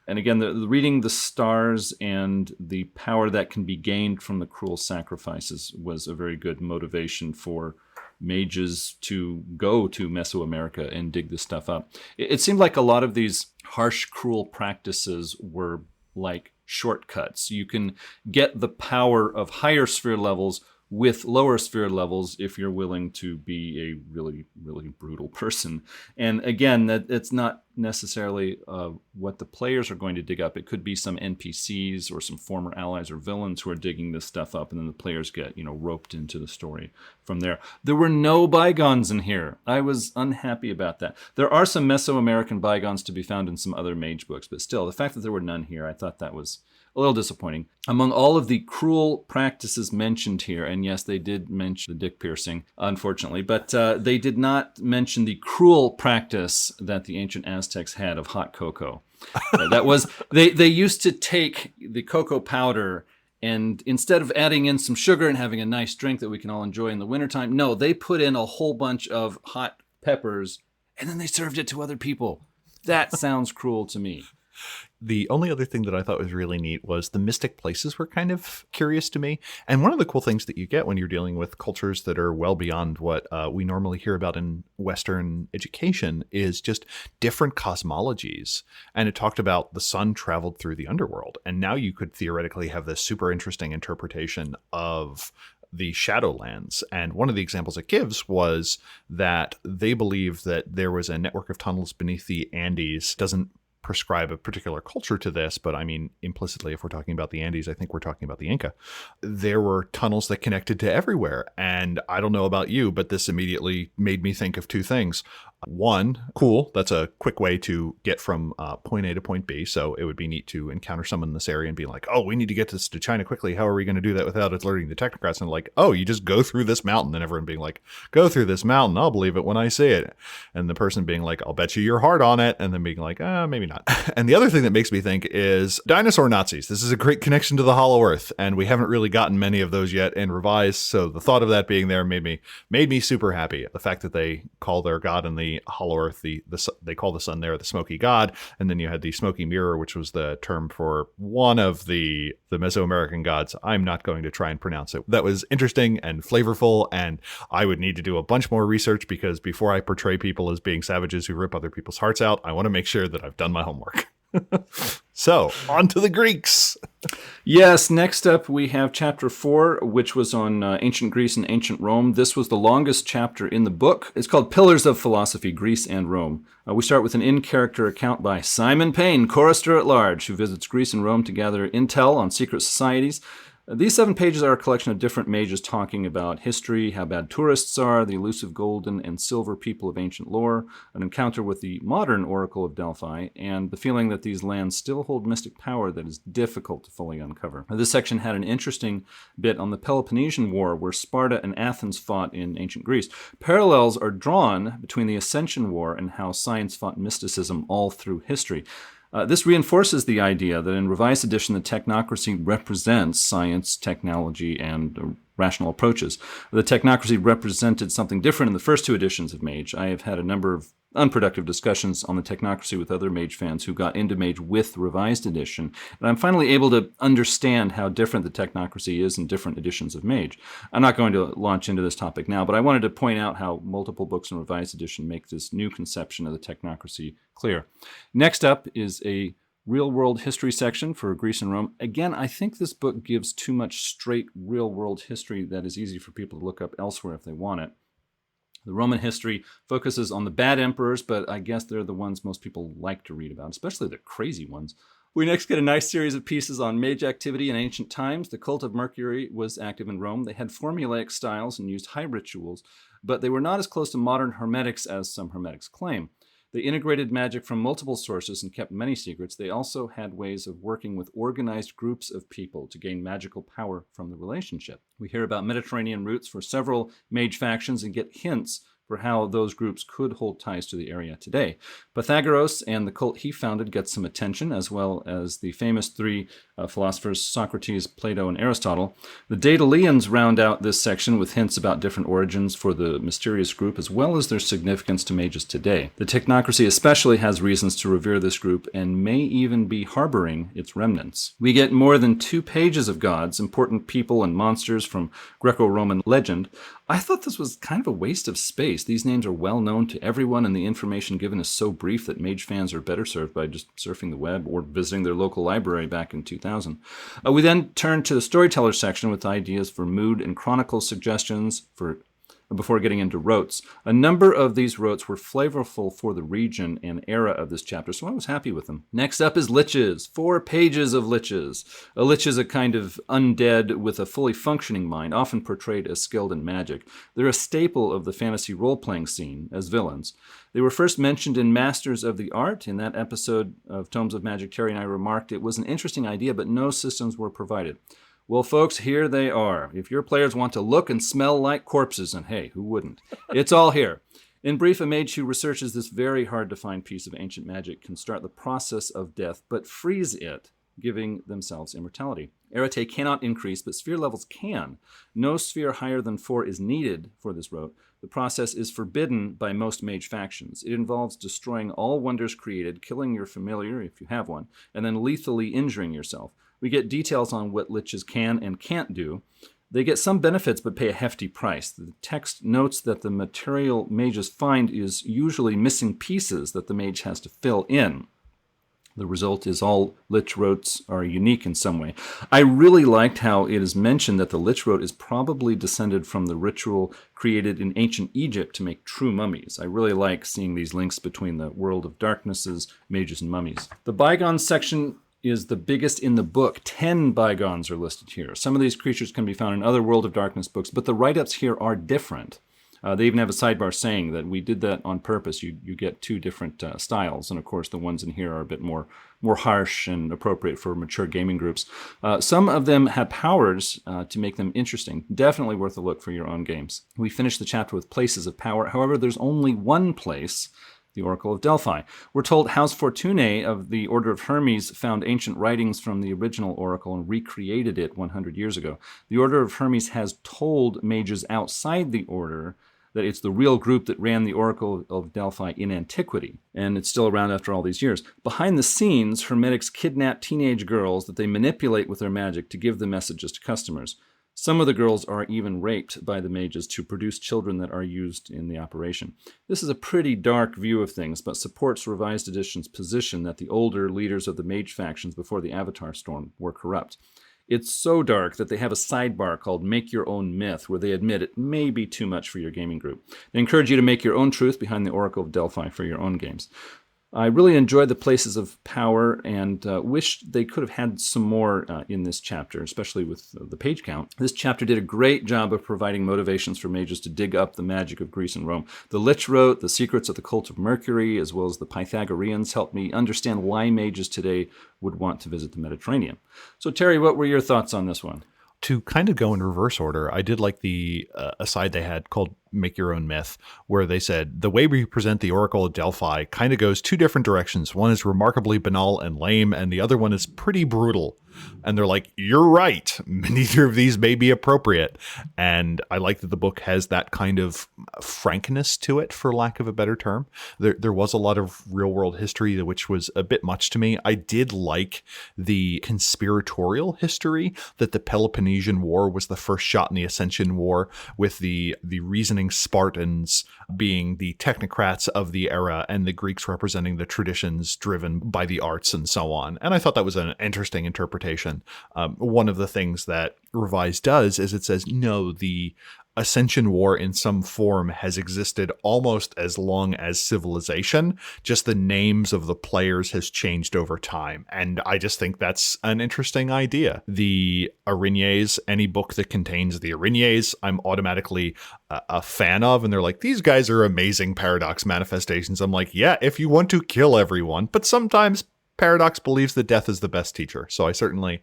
And again, the reading the stars and the power that can be gained from the cruel sacrifices was a very good motivation for mages to go to Mesoamerica and dig this stuff up. It seemed like a lot of these harsh, cruel practices were like shortcuts. You can get the power of higher sphere levels with lower sphere levels if you're willing to be a really, really brutal person. And again, it's not necessarily what the players are going to dig up. It could be some NPCs or some former allies or villains who are digging this stuff up, and then the players get, roped into the story from there. There were no bygones in here. I was unhappy about that. There are some Mesoamerican bygones to be found in some other mage books, but still, the fact that there were none here, I thought that was a little disappointing. Among all of the cruel practices mentioned here, and yes, they did mention the dick piercing, unfortunately, but they did not mention the cruel practice that the ancient Aztecs had of hot cocoa. That was, they used to take the cocoa powder And instead of adding in some sugar and having a nice drink that we can all enjoy in the wintertime, no, they put in a whole bunch of hot peppers and then they served it to other people. That sounds cruel to me. The only other thing that I thought was really neat was the mystic places were kind of curious to me. And one of the cool things that you get when you're dealing with cultures that are well beyond what we normally hear about in Western education is just different cosmologies. And it talked about the sun traveled through the underworld. And now you could theoretically have this super interesting interpretation of the Shadowlands. And one of the examples it gives was that they believe that there was a network of tunnels beneath the Andes. Doesn't prescribe a particular culture to this, but I mean, implicitly, if we're talking about the Andes, I think we're talking about the Inca. There were tunnels that connected to everywhere. And I don't know about you, but this immediately made me think of two things. One, cool. That's a quick way to get from point A to point B. So it would be neat to encounter someone in this area and be like, oh, we need to get this to China quickly. How are we going to do that without alerting the technocrats? And like, oh, you just go through this mountain. And everyone being like, go through this mountain. I'll believe it when I see it. And the person being like, I'll bet you you're hard on it. And then being like, maybe not. And the other thing that makes me think is dinosaur Nazis. This is a great connection to the Hollow Earth. And we haven't really gotten many of those yet in Revised. So the thought of that being there made me super happy. The fact that they call their god in the Hollow Earth, they call the sun there the smoky god, and then you had the smoky mirror, which was the term for one of the Mesoamerican gods. I'm not going to try and pronounce it. That was interesting and flavorful, and I would need to do a bunch more research because before I portray people as being savages who rip other people's hearts out, I want to make sure that I've done my homework. So, on to the Greeks. Yes, next up we have chapter 4, which was on ancient Greece and ancient Rome. This was the longest chapter in the book. It's called Pillars of Philosophy, Greece and Rome. We start with an in-character account by Simon Payne, chorister at large, who visits Greece and Rome to gather intel on secret societies. These 7 pages are a collection of different mages talking about history, how bad tourists are, the elusive golden and silver people of ancient lore, an encounter with the modern Oracle of Delphi, and the feeling that these lands still hold mystic power that is difficult to fully uncover. This section had an interesting bit on the Peloponnesian War, where Sparta and Athens fought in ancient Greece. Parallels are drawn between the Ascension War and how science fought mysticism all through history. This reinforces the idea that in Revised Edition, the technocracy represents science, technology, and rational approaches. The technocracy represented something different in the first 2 editions of Mage. I have had a number of unproductive discussions on the technocracy with other Mage fans who got into Mage with Revised Edition, and I'm finally able to understand how different the technocracy is in different editions of Mage. I'm not going to launch into this topic now, but I wanted to point out how multiple books in Revised Edition make this new conception of the technocracy clear. Next up is a real-world history section for Greece and Rome. Again, I think this book gives too much straight real-world history that is easy for people to look up elsewhere if they want it. The Roman history focuses on the bad emperors, but I guess they're the ones most people like to read about, especially the crazy ones. We next get a nice series of pieces on mage activity in ancient times. The cult of Mercury was active in Rome. They had formulaic styles and used high rituals, but they were not as close to modern hermetics as some hermetics claim. They integrated magic from multiple sources and kept many secrets. They also had ways of working with organized groups of people to gain magical power from the relationship. We hear about Mediterranean roots for several mage factions and get hints for how those groups could hold ties to the area today. Pythagoras and the cult he founded get some attention, as well as the famous 3 philosophers, Socrates, Plato, and Aristotle. The Daedalians round out this section with hints about different origins for the mysterious group, as well as their significance to mages today. The technocracy especially has reasons to revere this group and may even be harboring its remnants. We get more than 2 pages of gods, important people and monsters from Greco-Roman legend. I thought this was kind of a waste of space. These names are well known to everyone, and the information given is so brief that Mage fans are better served by just surfing the web or visiting their local library back in 2000. We then turn to the storyteller section with ideas for mood and chronicle suggestions before getting into rotes. A number of these rotes were flavorful for the region and era of this chapter, so I was happy with them. Next up is liches. 4 pages of liches. A lich is a kind of undead with a fully functioning mind, often portrayed as skilled in magic. They're a staple of the fantasy role-playing scene as villains. They were first mentioned in Masters of the Art. In that episode of Tomes of Magic, Terry and I remarked it was an interesting idea, but no systems were provided. Well, folks, here they are. If your players want to look and smell like corpses, and hey, who wouldn't? It's all here. In brief, a mage who researches this very hard-to-find piece of ancient magic can start the process of death, but freeze it giving themselves immortality. Arete cannot increase, but sphere levels can. No sphere higher than 4 is needed for this rote. The process is forbidden by most mage factions. It involves destroying all wonders created, killing your familiar, if you have one, and then lethally injuring yourself. We get details on what liches can and can't do. They get some benefits but pay a hefty price. The text notes that the material mages find is usually missing pieces that the mage has to fill in. The result is all lich rotes are unique in some way. I really liked how it is mentioned that the lich rote is probably descended from the ritual created in ancient Egypt to make true mummies. I really like seeing these links between the world of darknesses, mages, and mummies. The bygones section is the biggest in the book. 10 bygones are listed here. Some of these creatures can be found in other World of Darkness books, but the write-ups here are different. They even have a sidebar saying that we did that on purpose. You get 2 different styles, and of course the ones in here are a bit more harsh and appropriate for mature gaming groups. Some of them had powers to make them interesting. Definitely worth a look for your own games. We finished the chapter with places of power. However, there's only one place, the Oracle of Delphi. We're told House Fortunae of the Order of Hermes found ancient writings from the original Oracle and recreated it 100 years ago. The Order of Hermes has told mages outside the Order that it's the real group that ran the Oracle of Delphi in antiquity, and it's still around after all these years. Behind the scenes, Hermetics kidnap teenage girls that they manipulate with their magic to give the messages to customers. Some of the girls are even raped by the mages to produce children that are used in the operation. This is a pretty dark view of things, but supports Revised Edition's position that the older leaders of the mage factions before the Avatar Storm were corrupt. It's so dark that they have a sidebar called Make Your Own Myth, where they admit it may be too much for your gaming group. They encourage you to make your own truth behind the Oracle of Delphi for your own games. I really enjoyed the places of power and wish they could have had some more in this chapter, especially with the page count. This chapter did a great job of providing motivations for mages to dig up the magic of Greece and Rome. The Lich Rote, the secrets of the cult of Mercury, as well as the Pythagoreans helped me understand why mages today would want to visit the Mediterranean. So Terry, what were your thoughts on this one? To kind of go in reverse order, I did like the aside they had called Make Your Own Myth, where they said, the way we present the Oracle of Delphi kind of goes 2 different directions. One is remarkably banal and lame, and the other one is pretty brutal. And they're like, you're right. Neither of these may be appropriate. And I like that the book has that kind of frankness to it, for lack of a better term. There was a lot of real world history, which was a bit much to me. I did like the conspiratorial history that the Peloponnesian War was the first shot in the Ascension War, with the reasoning Spartans being the technocrats of the era and the Greeks representing the traditions driven by the arts and so on. And I thought that was an interesting interpretation. One of the things that Revised does is it says, no, the Ascension War in some form has existed almost as long as civilization. Just the names of the players has changed over time. And I just think that's an interesting idea. The Arignes, any book that contains the Arignes, I'm automatically a fan of. And they're like, these guys are amazing paradox manifestations. I'm like, yeah, if you want to kill everyone, but sometimes Paradox believes that death is the best teacher, so I certainly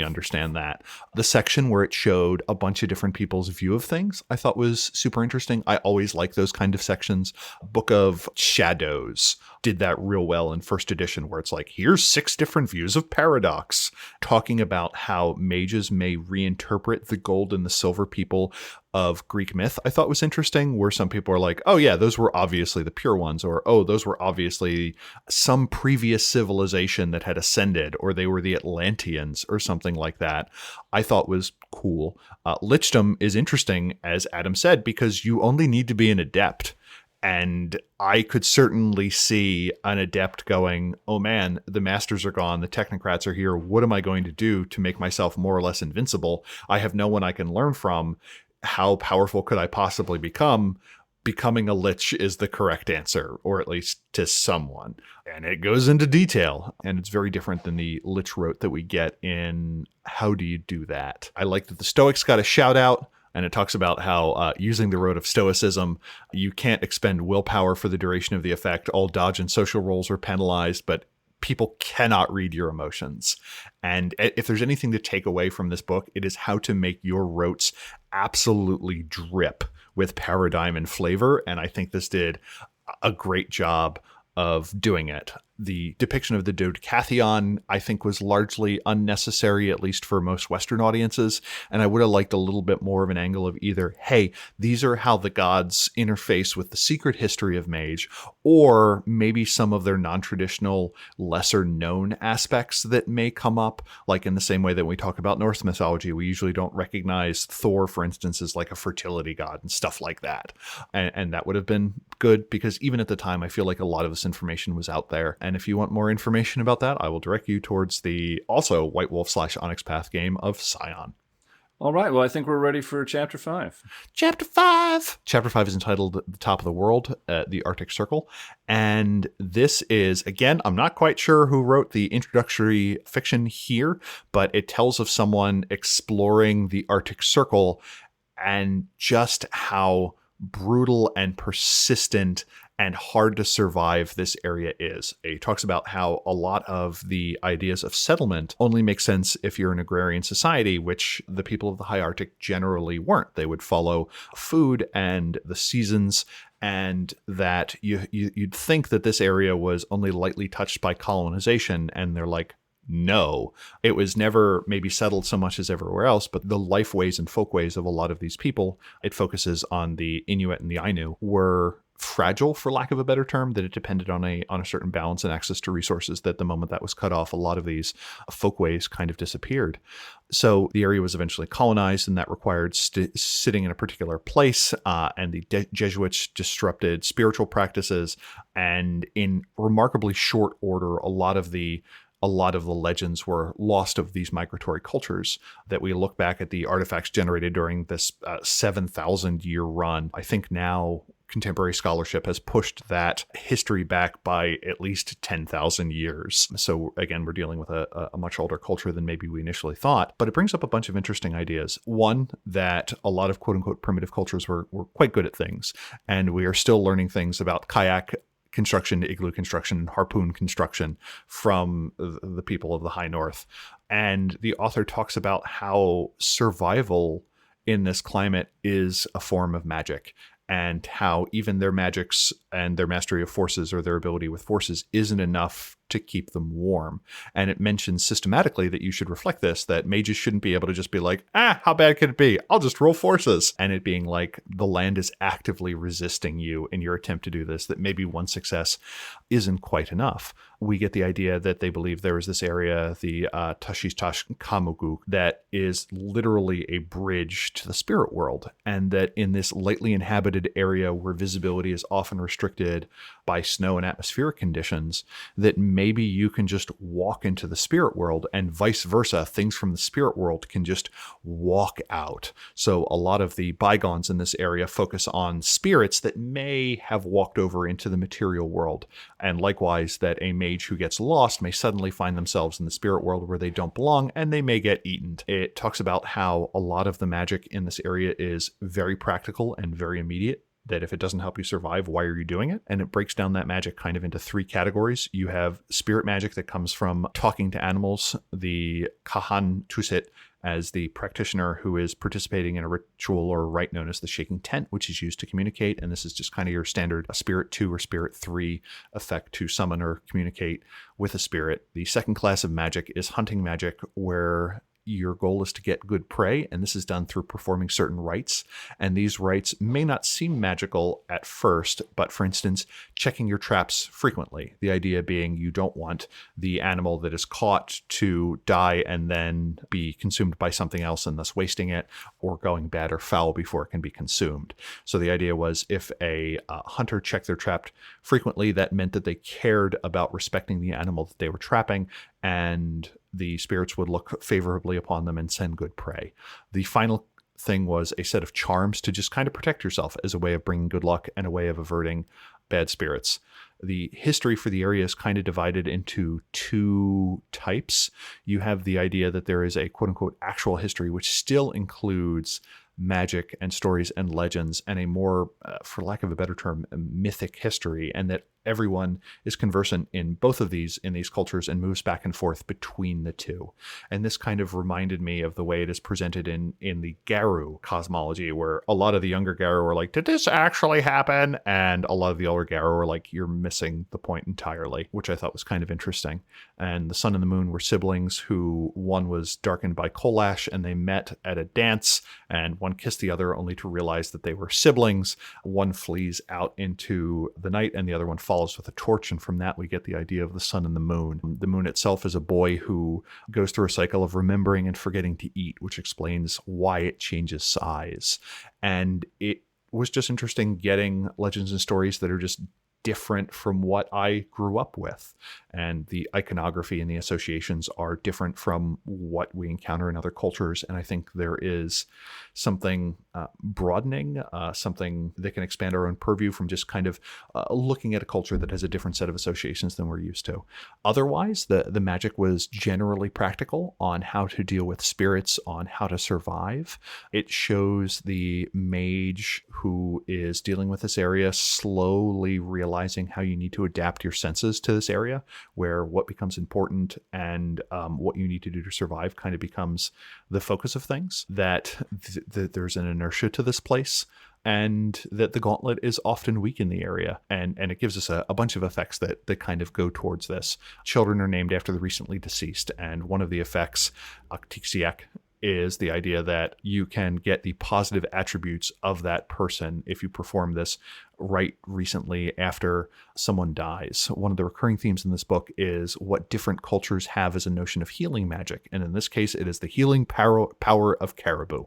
understand that. The section where it showed a bunch of different people's view of things, I thought was super interesting. I always like those kind of sections. Book of Shadows did that real well in first edition, where it's like, here's 6 different views of Paradox, talking about how mages may reinterpret the gold and the silver people of Greek myth. I thought was interesting, where some people are like, oh yeah, those were obviously the pure ones, or oh, those were obviously some previous civilization that had ascended, or they were the Atlanteans or something like that. I thought was cool. Lichdom is interesting, as Adam said, because you only need to be an adept. And I could certainly see an adept going, oh man, the masters are gone, the technocrats are here. What am I going to do to make myself more or less invincible? I have no one I can learn from. How powerful could I possibly become? Becoming a lich is the correct answer, or at least to someone. And it goes into detail, and it's very different than the lich rote that we get in How Do You Do That? I like that the Stoics got a shout out. And it talks about how using the road of stoicism, you can't expend willpower for the duration of the effect. All dodge and social roles are penalized, but people cannot read your emotions. And if there's anything to take away from this book, it is how to make your rotes absolutely drip with paradigm and flavor. And I think this did a great job of doing it. The depiction of the Dodecatheon, I think, was largely unnecessary, at least for most Western audiences. And I would have liked a little bit more of an angle of either, hey, these are how the gods interface with the secret history of Mage, or maybe some of their non-traditional, lesser-known aspects that may come up, like in the same way that we talk about Norse mythology. We usually don't recognize Thor, for instance, as like a fertility god and stuff like that. And that would have been good, because even at the time, I feel like a lot of this information was out there. And if you want more information about that, I will direct you towards the also White Wolf / Onyx Path game of Scion. All right, well, I think we're ready for Chapter 5. Chapter 5! Chapter 5 is entitled The Top of the World, the Arctic Circle. And this is, again, I'm not quite sure who wrote the introductory fiction here, but it tells of someone exploring the Arctic Circle and just how brutal and persistent and hard to survive this area is. It talks about how a lot of the ideas of settlement only make sense if you're an agrarian society, which the people of the high Arctic generally weren't. They would follow food and the seasons, and that you'd think that this area was only lightly touched by colonization, and they're like, no, it was never maybe settled so much as everywhere else, but the life ways and folkways of a lot of these people, it focuses on the Inuit and the Ainu, were fragile, for lack of a better term, that it depended on a certain balance and access to resources, that the moment that was cut off, a lot of these folkways kind of disappeared. So the area was eventually colonized, and that required sitting in a particular place, and the Jesuits disrupted spiritual practices, and in remarkably short order, a lot of the legends were lost of these migratory cultures. That we look back at the artifacts generated during this 7,000 year run. I think now contemporary scholarship has pushed that history back by at least 10,000 years. So again, we're dealing with a much older culture than maybe we initially thought, but it brings up a bunch of interesting ideas. One, that a lot of quote unquote primitive cultures were quite good at things, and we are still learning things about kayak construction, igloo construction, and harpoon construction from the people of the high north. And the author talks about how survival in this climate is a form of magic, and how even their magics and their mastery of forces, or their ability with forces, isn't enough to keep them warm. And it mentions systematically that you should reflect this, that mages shouldn't be able to just be like, how bad could it be? I'll just roll forces. And it being like the land is actively resisting you in your attempt to do this, that maybe one success isn't quite enough. We get the idea that they believe there is this area, the Tashistash Kamuguk, that is literally a bridge to the spirit world. And that in this lightly inhabited area where visibility is often restricted by snow and atmospheric conditions, that maybe you can just walk into the spirit world, and vice versa. Things from the spirit world can just walk out. So a lot of the bygones in this area focus on spirits that may have walked over into the material world. And likewise, that a mage who gets lost may suddenly find themselves in the spirit world where they don't belong, and they may get eaten. It talks about how a lot of the magic in this area is very practical and very immediate, that if it doesn't help you survive, why are you doing it? And it breaks down that magic kind of into three categories. You have spirit magic that comes from talking to animals, the Kahan Tusit, as the practitioner who is participating in a ritual or a rite known as the Shaking Tent, which is used to communicate. And this is just kind of your standard Spirit 2 or Spirit 3 effect to summon or communicate with a spirit. The second class of magic is hunting magic, where your goal is to get good prey, and this is done through performing certain rites. And these rites may not seem magical at first, but for instance, checking your traps frequently. The idea being you don't want the animal that is caught to die and then be consumed by something else and thus wasting it, or going bad or foul before it can be consumed. So the idea was, if a hunter checked their trap frequently, that meant that they cared about respecting the animal that they were trapping, and the spirits would look favorably upon them and send good prey. The final thing was a set of charms to just kind of protect yourself as a way of bringing good luck and a way of averting bad spirits. The history for the area is kind of divided into two types. You have the idea that there is a quote unquote actual history, which still includes magic and stories and legends, and a more, for lack of a better term, mythic history, and that everyone is conversant in both of these in these cultures and moves back and forth between the two. And this kind of reminded me of the way it is presented in the Garu cosmology, where a lot of the younger Garu were like, did this actually happen? And a lot of the older Garu were like, you're missing the point entirely, which I thought was kind of interesting. And the sun and the moon were siblings who one was darkened by coal ash, and they met at a dance, and one kissed the other only to realize that they were siblings. One flees out into the night and the other one follows with a torch, and from that we get the idea of the sun and the moon. The moon itself is a boy who goes through a cycle of remembering and forgetting to eat, which explains why it changes size. And it was just interesting getting legends and stories that are just different from what I grew up with. And the iconography and the associations are different from what we encounter in other cultures. And I think there is something broadening, something that can expand our own purview from just kind of looking at a culture that has a different set of associations than we're used to. Otherwise, the magick was generally practical on how to deal with spirits, on how to survive. It shows the mage who is dealing with this area slowly realizing how you need to adapt your senses to this area, where what becomes important and what you need to do to survive kind of becomes the focus of things, that there's an inertia to this place, and that the gauntlet is often weak in the area. And it gives us a bunch of effects that kind of go towards this. Children are named after the recently deceased, and one of the effects, Aktiksiak, is the idea that you can get the positive attributes of that person if you perform this right recently after someone dies. One of the recurring themes in this book is what different cultures have as a notion of healing magic. And in this case, it is the healing power of caribou.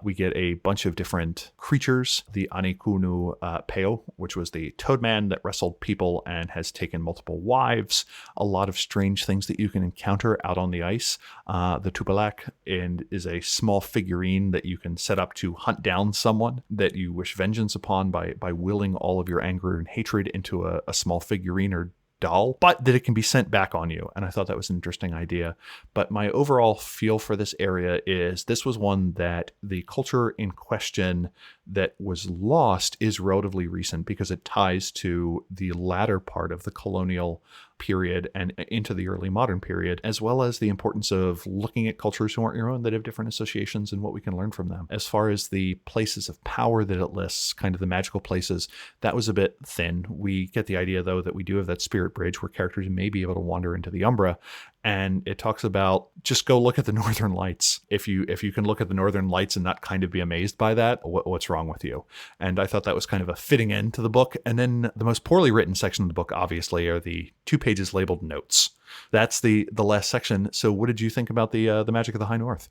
We get a bunch of different creatures. The Anikunu Peo, which was the toadman that wrestled people and has taken multiple wives. A lot of strange things that you can encounter out on the ice. The Tupalak is a small figurine that you can set up to hunt down someone that you wish vengeance upon by willing all of your anger and hatred into a small figurine or doll, but that it can be sent back on you. And I thought that was an interesting idea. But my overall feel for this area is this was one that the culture in question that was lost is relatively recent, because it ties to the latter part of the colonial period and into the early modern period, as well as the importance of looking at cultures who aren't your own that have different associations and what we can learn from them. As far as the places of power that it lists, kind of the magical places, that was a bit thin. We get the idea, though, that we do have that spirit bridge where characters may be able to wander into the Umbra. And it talks about just go look at the Northern Lights. If you can look at the Northern Lights and not kind of be amazed by that, what's wrong with you? And I thought that was kind of a fitting end to the book. And then the most poorly written section of the book, obviously, are the 2 pages labeled notes. That's the last section. So what did you think about the Magick of the High North?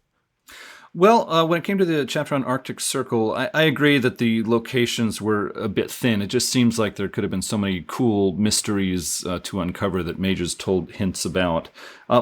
Well, when it came to the chapter on Arctic Circle, I agree that the locations were a bit thin. It just seems like there could have been so many cool mysteries to uncover that Mages told hints about.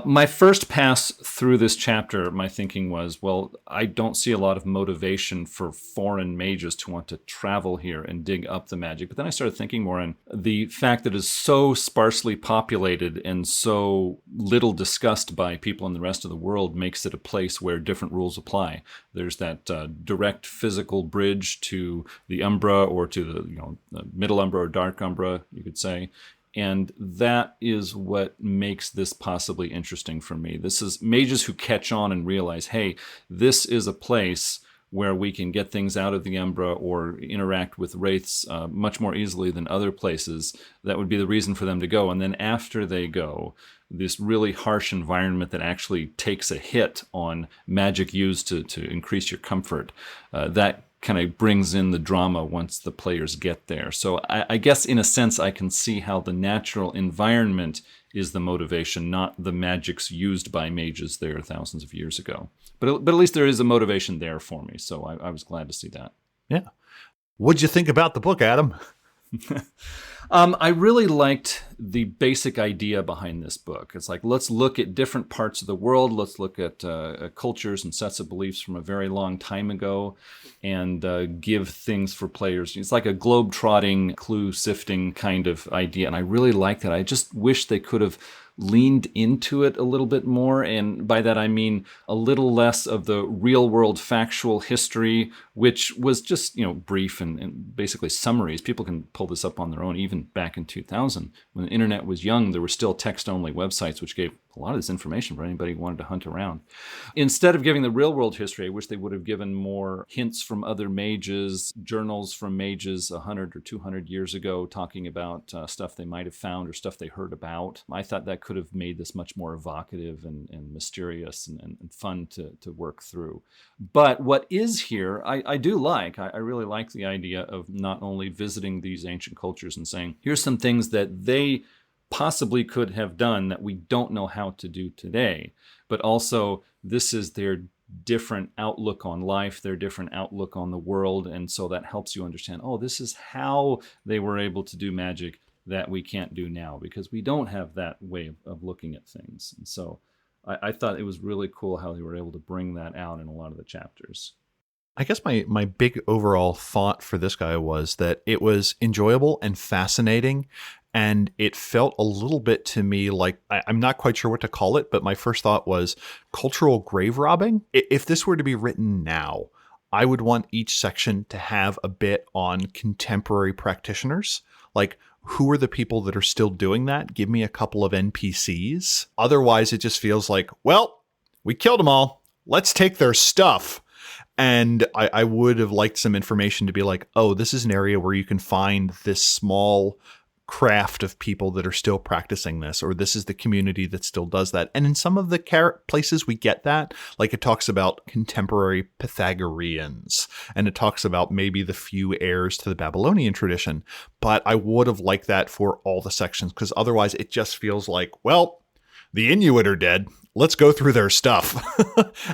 My first pass through this chapter, my thinking was, well, I don't see a lot of motivation for foreign mages to want to travel here and dig up the magic. But then I started thinking more on the fact that it is so sparsely populated and so little discussed by people in the rest of the world makes it a place where different rules apply. There's that direct physical bridge to the Umbra, or to the Middle Umbra or Dark Umbra, you could say. And that is what makes this possibly interesting for me. This is mages who catch on and realize, hey, this is a place where we can get things out of the Umbra or interact with wraiths much more easily than other places. That would be the reason for them to go. And then after they go, this really harsh environment that actually takes a hit on magic used to increase your comfort, that kind of brings in the drama once the players get there. So I guess in a sense I can see how the natural environment is the motivation, not the magics used by mages there thousands of years ago. But at least there is a motivation there for me, so I was glad to see that. Yeah. What'd you think about the book, Adam? I really liked the basic idea behind this book. It's like, let's look at different parts of the world. Let's look at cultures and sets of beliefs from a very long time ago and give things for players. It's like a globe-trotting, clue-sifting kind of idea, and I really like that. I just wish they could have leaned into it a little bit more. And by that, I mean a little less of the real world factual history, which was just, brief and basically summaries. People can pull this up on their own. Even back in 2000, when the internet was young, there were still text only websites, which gave a lot of this information for anybody who wanted to hunt around. Instead of giving the real world history, I wish they would have given more hints from other mages, journals from mages 100 or 200 years ago talking about stuff they might have found or stuff they heard about. I thought that could have made this much more evocative and mysterious and fun to work through. But what is here, I do like. I really like the idea of not only visiting these ancient cultures and saying, here's some things that they possibly could have done that we don't know how to do today, but also this is their different outlook on life, their different outlook on the world, and so that helps you understand, this is how they were able to do magic that we can't do now, because we don't have that way of looking at things. And so I thought it was really cool how they were able to bring that out in a lot of the chapters. I guess my big overall thought for this guy was that it was enjoyable and fascinating, and it felt a little bit to me like, I'm not quite sure what to call it, but my first thought was cultural grave robbing. If this were to be written now, I would want each section to have a bit on contemporary practitioners. Like, who are the people that are still doing that? Give me a couple of NPCs. Otherwise, it just feels like, well, we killed them all. Let's take their stuff. And I would have liked some information to be like, this is an area where you can find this small craft of people that are still practicing this, or this is the community that still does that. And in some of the places we get that, like it talks about contemporary Pythagoreans, and it talks about maybe the few heirs to the Babylonian tradition. But I would have liked that for all the sections, because otherwise it just feels like, well, the Inuit are dead. Let's go through their stuff.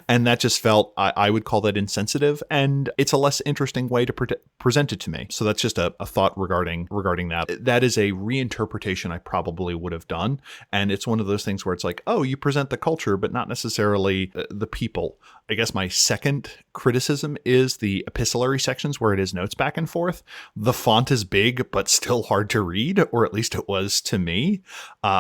And that just felt, I would call that insensitive, and it's a less interesting way to present it to me. So that's just a thought regarding that. That is a reinterpretation I probably would have done. And it's one of those things where it's like, you present the culture, but not necessarily the people. I guess my second criticism is the epistolary sections where it is notes back and forth. The font is big, but still hard to read, or at least it was to me.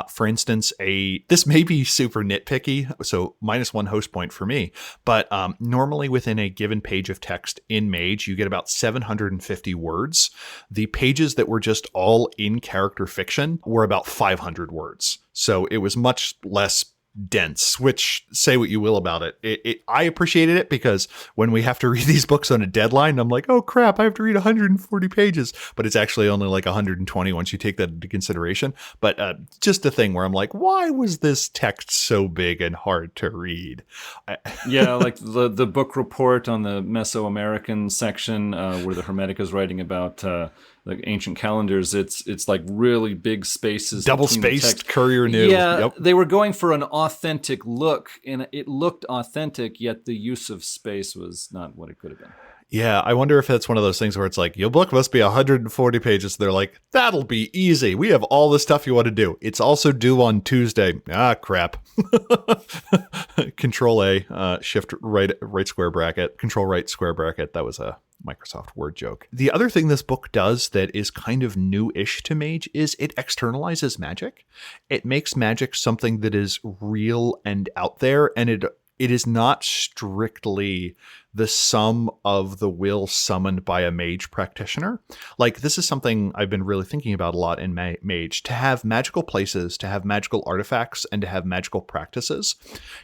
For instance, this may be super nitpicky, so -1 host point for me, but normally within a given page of text in Mage, you get about 750 words. The pages that were just all in character fiction were about 500 words. So it was much less dense, which, say what you will about it. I appreciated it, because when we have to read these books on a deadline, I'm like, oh crap, I have to read 140 pages, but it's actually only like 120 once you take that into consideration. But just a thing where I'm like, why was this text so big and hard to read? Yeah, like the book report on the Mesoamerican section where the Hermetica is writing about the ancient calendars, it's like really big spaces, double-spaced Courier New. Yeah, yep. They were going for an authentic look, and it looked authentic, yet the use of space was not what it could have been. Yeah, I wonder if that's one of those things where it's like, your book must be 140 pages. They're like, that'll be easy. We have all the stuff you want to do. It's also due on Tuesday. Ah, crap. Control A, shift right square bracket, control right square bracket. That was a Microsoft Word joke. The other thing this book does that is kind of new-ish to Mage is it externalizes magic. It makes magic something that is real and out there, and it is not strictly the sum of the will summoned by a mage practitioner. Like, this is something I've been really thinking about a lot in Mage. To have magical places, to have magical artifacts, and to have magical practices,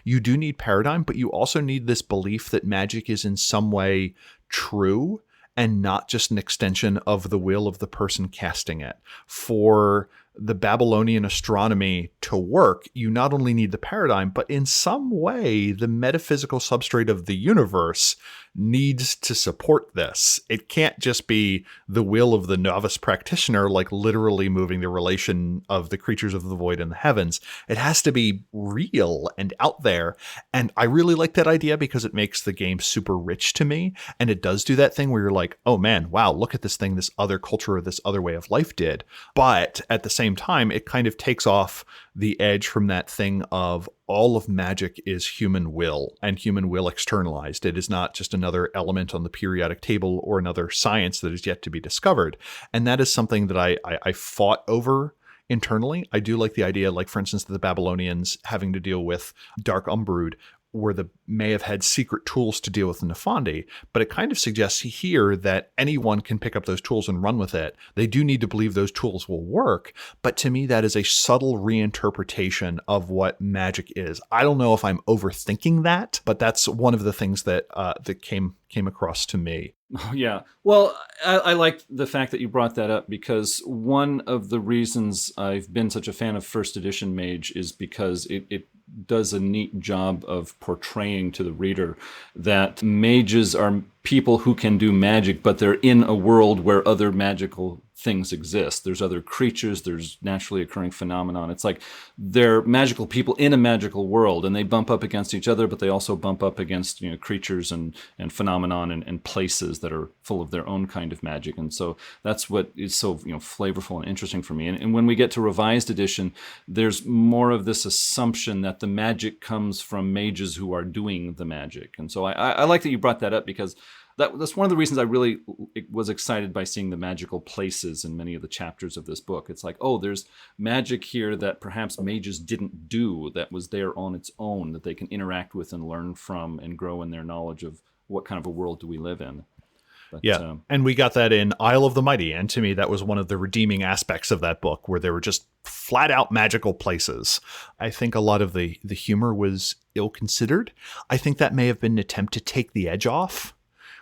you do need paradigm, but you also need this belief that magic is in some way true and not just an extension of the will of the person casting it. For the Babylonian astronomy to work, you not only need the paradigm, but in some way, the metaphysical substrate of the universe needs to support this. It can't just be the will of the novice practitioner, like literally moving the relation of the creatures of the void and the heavens. It has to be real and out there. And I really like that idea because it makes the game super rich to me. And it does do that thing where you're like, oh man, wow, look at this thing this other culture or this other way of life did. But at the same time, it kind of takes off the edge from that thing of all of magic is human will and human will externalized. It is not just another element on the periodic table or another science that is yet to be discovered. And that is something that I fought over internally. I do like the idea, like, for instance, the Babylonians having to deal with Dark Umbrood, where the may have had secret tools to deal with the Nefandi, but it kind of suggests here that anyone can pick up those tools and run with it. They do need to believe those tools will work, but to me that is a subtle reinterpretation of what magic is. I don't know if I'm overthinking that, but that's one of the things that that came across to me. Oh, yeah. Well, I like the fact that you brought that up, because one of the reasons I've been such a fan of first edition Mage is because it does a neat job of portraying to the reader that mages are people who can do magic, but they're in a world where other magical things exist. There's other creatures, there's naturally occurring phenomenon. It's like they're magical people in a magical world, and they bump up against each other, but they also bump up against, creatures and phenomenon and places that are full of their own kind of magic. And so that's what is so flavorful and interesting for me. And when we get to revised edition, there's more of this assumption that the magic comes from mages who are doing the magic. And so I like that you brought that up, because that's one of the reasons I really was excited by seeing the magical places in many of the chapters of this book. It's like, oh, there's magic here that perhaps mages didn't do, that was there on its own, that they can interact with and learn from and grow in their knowledge of what kind of a world do we live in. But, yeah, and we got that in Isle of the Mighty, and to me that was one of the redeeming aspects of that book, where there were just flat out magical places. I think a lot of the humor was ill-considered. I think that may have been an attempt to take the edge off,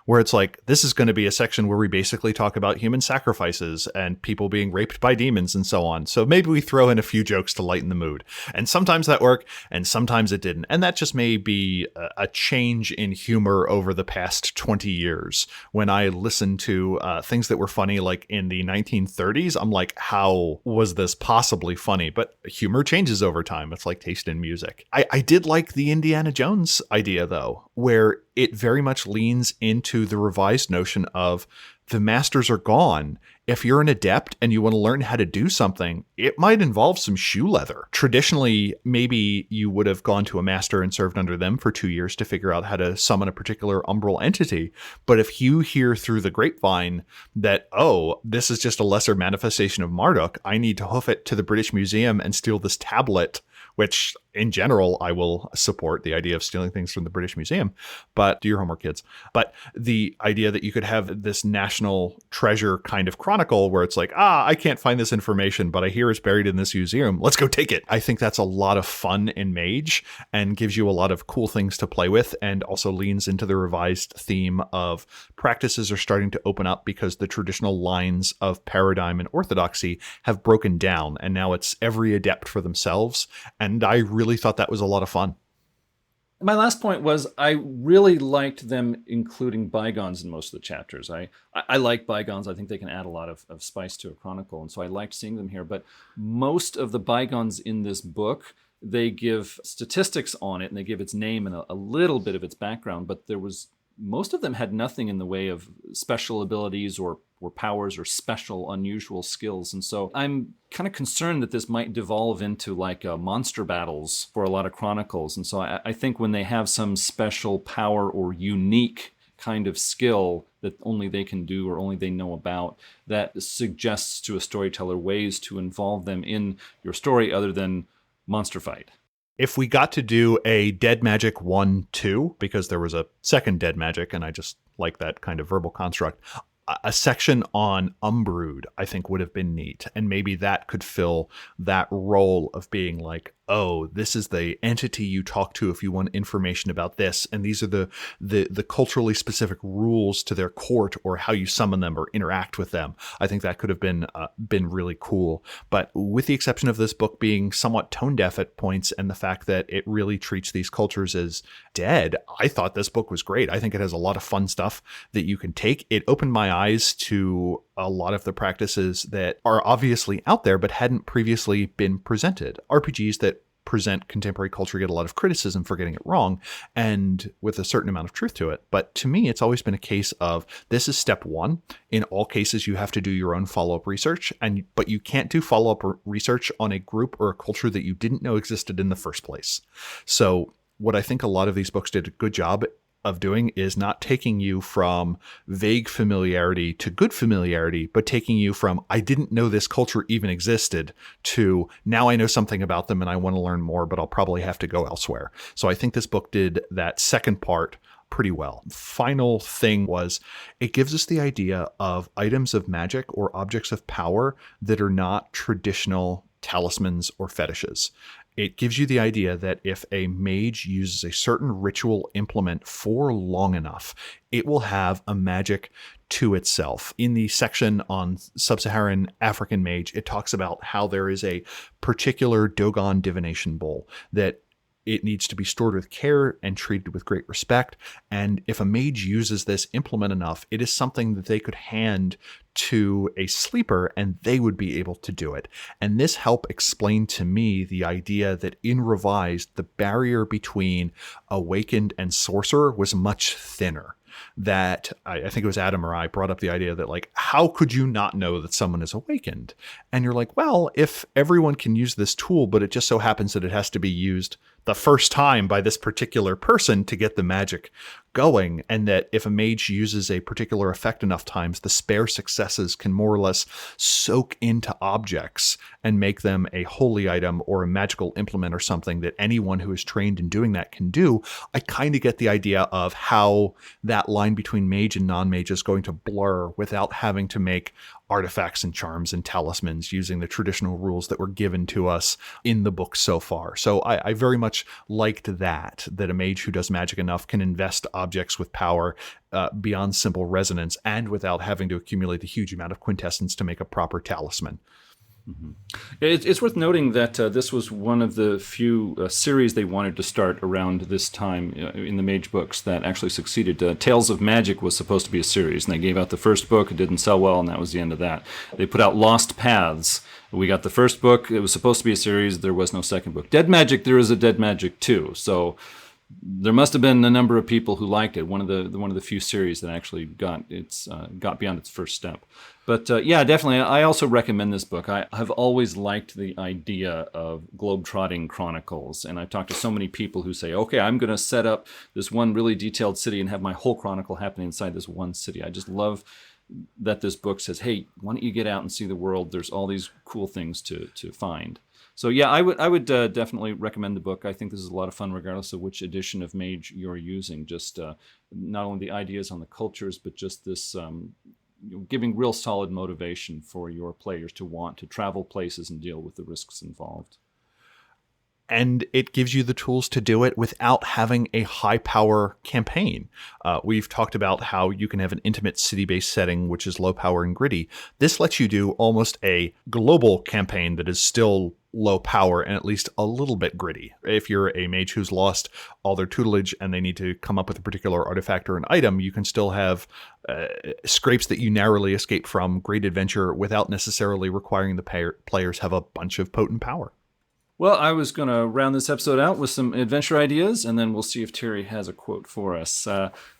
where it's like, this is going to be a section where we basically talk about human sacrifices and people being raped by demons and so on. So maybe we throw in a few jokes to lighten the mood. And sometimes that worked, and sometimes it didn't. And that just may be a change in humor over the past 20 years. When I listen to things that were funny, like in the 1930s, I'm like, how was this possibly funny? But humor changes over time. It's like taste in music. I did like the Indiana Jones idea, though, where it very much leans into the revised notion of the masters are gone. If you're an adept and you want to learn how to do something, it might involve some shoe leather. Traditionally, maybe you would have gone to a master and served under them for 2 years to figure out how to summon a particular umbral entity. But if you hear through the grapevine that, oh, this is just a lesser manifestation of Marduk, I need to hoof it to the British Museum and steal this tablet, which in general, I will support the idea of stealing things from the British Museum, but do your homework, kids. But the idea that you could have this national treasure kind of chronicle where it's like, I can't find this information, but I hear it's buried in this museum. Let's go take it. I think that's a lot of fun in Mage and gives you a lot of cool things to play with, and also leans into the revised theme of practices are starting to open up because the traditional lines of paradigm and orthodoxy have broken down, and now it's every adept for themselves. And I really thought that was a lot of fun. My last point was I really liked them including bygones in most of the chapters. I like bygones. I think they can add a lot of spice to a chronicle, and so I liked seeing them here. But most of the bygones in this book, they give statistics on it, and they give its name and a little bit of its background, but most of them had nothing in the way of special abilities or powers or special unusual skills. And so I'm kind of concerned that this might devolve into like monster battles for a lot of chronicles. And so I think when they have some special power or unique kind of skill that only they can do or only they know about, that suggests to a storyteller ways to involve them in your story other than monster fight. If we got to do a Dead Magic 1-2, because there was a second Dead Magic, and I just like that kind of verbal construct, a section on Umbrood, I think, would have been neat. And maybe that could fill that role of being like, oh, this is the entity you talk to if you want information about this. And these are the culturally specific rules to their court or how you summon them or interact with them. I think that could have been really cool. But with the exception of this book being somewhat tone deaf at points and the fact that it really treats these cultures as dead, I thought this book was great. I think it has a lot of fun stuff that you can take. It opened my eyes to a lot of the practices that are obviously out there but hadn't previously been presented. RPGs that present contemporary culture get a lot of criticism for getting it wrong, and with a certain amount of truth to it. But to me, it's always been a case of this is step one. In all cases, you have to do your own follow-up research, but you can't do follow-up research on a group or a culture that you didn't know existed in the first place. So what I think a lot of these books did a good job of doing is not taking you from vague familiarity to good familiarity, but taking you from, I didn't know this culture even existed, to now I know something about them and I want to learn more, but I'll probably have to go elsewhere. So I think this book did that second part pretty well. Final thing was it gives us the idea of items of magic or objects of power that are not traditional talismans or fetishes. It gives you the idea that if a mage uses a certain ritual implement for long enough, it will have a magic to itself. In the section on sub-Saharan African mage, it talks about how there is a particular Dogon divination bowl that it needs to be stored with care and treated with great respect. And if a mage uses this implement enough, it is something that they could hand to a sleeper and they would be able to do it. And this helped explain to me the idea that in Revised, the barrier between awakened and sorcerer was much thinner. That I think it was Adam or I brought up the idea that, like, how could you not know that someone is awakened? And you're like, well, if everyone can use this tool, but it just so happens that it has to be used the first time by this particular person to get the magic going, and that if a mage uses a particular effect enough times, the spare successes can more or less soak into objects and make them a holy item or a magical implement or something that anyone who is trained in doing that can do. I kind of get the idea of how that line between mage and non-mage is going to blur without having to make artifacts and charms and talismans using the traditional rules that were given to us in the book so far. So I very much liked that a mage who does magic enough can invest objects with power beyond simple resonance and without having to accumulate a huge amount of quintessence to make a proper talisman. Mm-hmm. It's worth noting that this was one of the few series they wanted to start around this time in the Mage books that actually succeeded. Tales of Magic was supposed to be a series, and they gave out the first book. It didn't sell well, and that was the end of that. They put out Lost Paths. We got the first book. It was supposed to be a series. There was no second book. Dead Magic, there is a Dead Magic 2. So there must have been a number of people who liked it. One of the few series that actually got beyond its first step. But yeah, definitely. I also recommend this book. I have always liked the idea of globetrotting chronicles. And I've talked to so many people who say, okay, I'm going to set up this one really detailed city and have my whole chronicle happening inside this one city. I just love that this book says, hey, why don't you get out and see the world? There's all these cool things to find. So yeah, I would definitely recommend the book. I think this is a lot of fun, regardless of which edition of Mage you're using. Just not only the ideas on the cultures, but just this giving real solid motivation for your players to want to travel places and deal with the risks involved. And it gives you the tools to do it without having a high power campaign. We've talked about how you can have an intimate city-based setting, which is low power and gritty. This lets you do almost a global campaign that is still low power and at least a little bit gritty. If you're a mage who's lost all their tutelage and they need to come up with a particular artifact or an item, you can still have scrapes that you narrowly escape from, great adventure, without necessarily requiring the players have a bunch of potent power. Well, I was going to round this episode out with some adventure ideas, and then we'll see if Terry has a quote for us.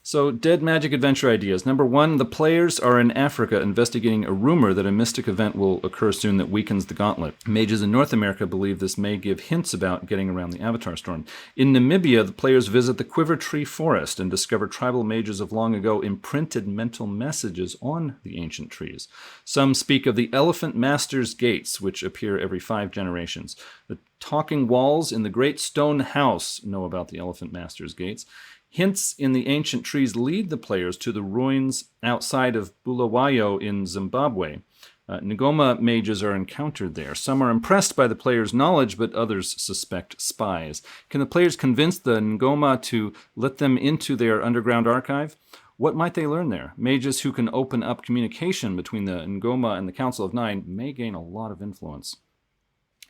So, Dead Magic adventure ideas. Number 1, the players are in Africa investigating a rumor that a mystic event will occur soon that weakens the gauntlet. Mages in North America believe this may give hints about getting around the Avatar Storm. In Namibia, the players visit the Quiver Tree Forest and discover tribal mages of long ago imprinted mental messages on the ancient trees. Some speak of the Elephant Master's Gates, which appear every 5 generations. The talking walls in the Great Stone House know about the Elephant Master's Gates. Hints in the ancient trees lead the players to the ruins outside of Bulawayo in Zimbabwe. Ngoma mages are encountered there. Some are impressed by the players' knowledge, but others suspect spies. Can the players convince the Ngoma to let them into their underground archive? What might they learn there? Mages who can open up communication between the Ngoma and the Council of Nine may gain a lot of influence.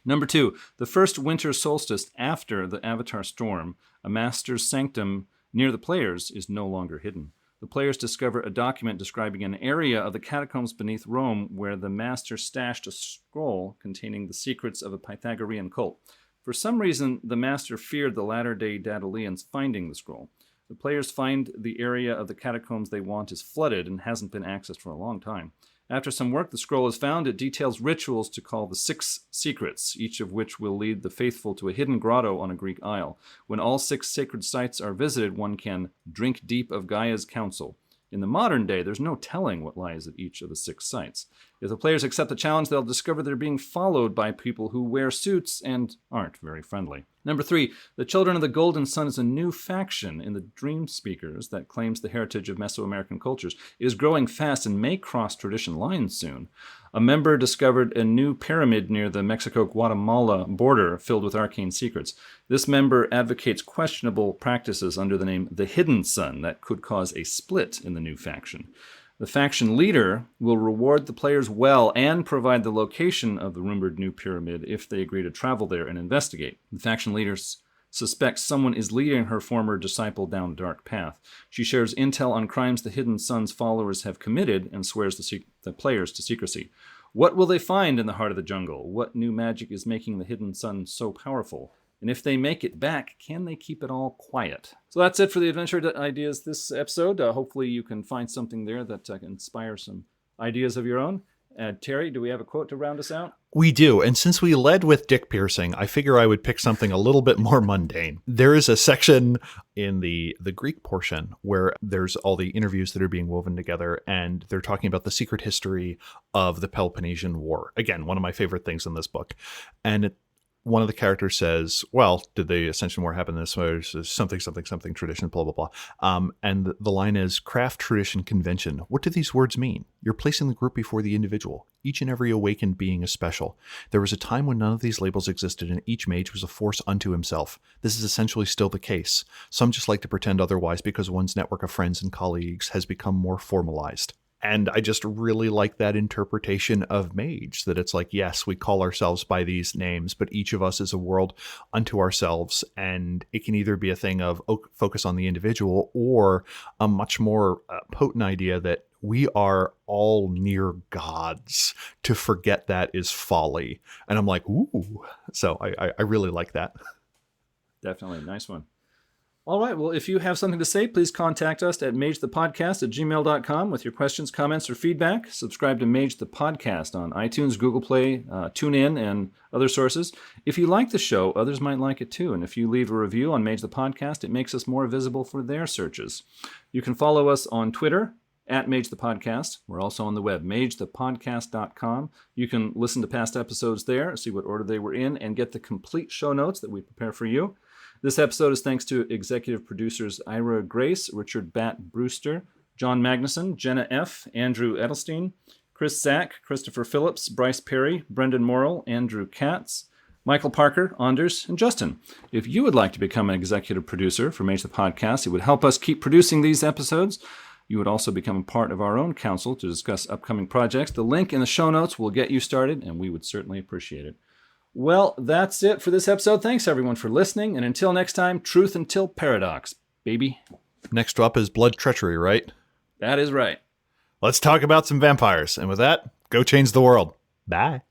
Number 2, the first winter solstice after the Avatar Storm, a master's sanctum near the players is no longer hidden. The players discover a document describing an area of the catacombs beneath Rome where the master stashed a scroll containing the secrets of a Pythagorean cult. For some reason, the master feared the latter-day Daedalians finding the scroll. The players find the area of the catacombs they want is flooded and hasn't been accessed for a long time. After some work, the scroll is found. It details rituals to call the 6 secrets, each of which will lead the faithful to a hidden grotto on a Greek isle. When all 6 sacred sites are visited, one can drink deep of Gaia's counsel. In the modern day, there's no telling what lies at each of the 6 sites. If the players accept the challenge, they'll discover they're being followed by people who wear suits and aren't very friendly. Number 3, the Children of the Golden Sun is a new faction in the Dream Speakers that claims the heritage of Mesoamerican cultures. It is growing fast and may cross tradition lines soon. A member discovered a new pyramid near the Mexico-Guatemala border filled with arcane secrets. This member advocates questionable practices under the name the Hidden Sun that could cause a split in the new faction. The faction leader will reward the players well and provide the location of the rumored new pyramid if they agree to travel there and investigate. The faction leader suspects someone is leading her former disciple down a dark path. She shares intel on crimes the Hidden Sun's followers have committed and swears the players to secrecy. What will they find in the heart of the jungle? What new magic is making the Hidden Sun so powerful? And if they make it back, can they keep it all quiet? So that's it for the adventure ideas this episode. Hopefully you can find something there that can inspire some ideas of your own. Terry, do we have a quote to round us out? We do, and since we led with dick piercing, I figure I would pick something a little bit more mundane. There is a section in the Greek portion where there's all the interviews that are being woven together, and they're talking about the secret history of the Peloponnesian War. Again, one of my favorite things in this book. And one of the characters says, well, did the Ascension War happen this way? Something, tradition, blah, blah, blah. And the line is, craft, tradition, convention. What do these words mean? You're placing the group before the individual. Each and every awakened being is special. There was a time when none of these labels existed and each mage was a force unto himself. This is essentially still the case. Some just like to pretend otherwise because one's network of friends and colleagues has become more formalized. And I just really like that interpretation of Mage, that it's like, yes, we call ourselves by these names, but each of us is a world unto ourselves. And it can either be a thing of focus on the individual or a much more potent idea that we are all near gods. To forget that is folly. And I'm like, ooh. So I really like that. Definitely. Nice one. All right. Well, if you have something to say, please contact us at magethepodcast@gmail.com with your questions, comments, or feedback. Subscribe to Mage the Podcast on iTunes, Google Play, TuneIn, and other sources. If you like the show, others might like it too. And if you leave a review on Mage the Podcast, it makes us more visible for their searches. You can follow us on Twitter at Mage the Podcast. We're also on the web, magethepodcast.com. You can listen to past episodes there, see what order they were in, and get the complete show notes that we prepare for you. This episode is thanks to executive producers Ira Grace, Richard Batt Brewster, John Magnuson, Jenna F., Andrew Edelstein, Chris Sack, Christopher Phillips, Bryce Perry, Brendan Morrill, Andrew Katz, Michael Parker, Anders, and Justin. If you would like to become an executive producer for Mage the Podcast, it would help us keep producing these episodes. You would also become a part of our own council to discuss upcoming projects. The link in the show notes will get you started, and we would certainly appreciate it. Well, that's it for this episode. Thanks, everyone, for listening. And until next time, truth until paradox, baby. Next up is blood treachery, right? That is right. Let's talk about some vampires. And with that, go change the world. Bye.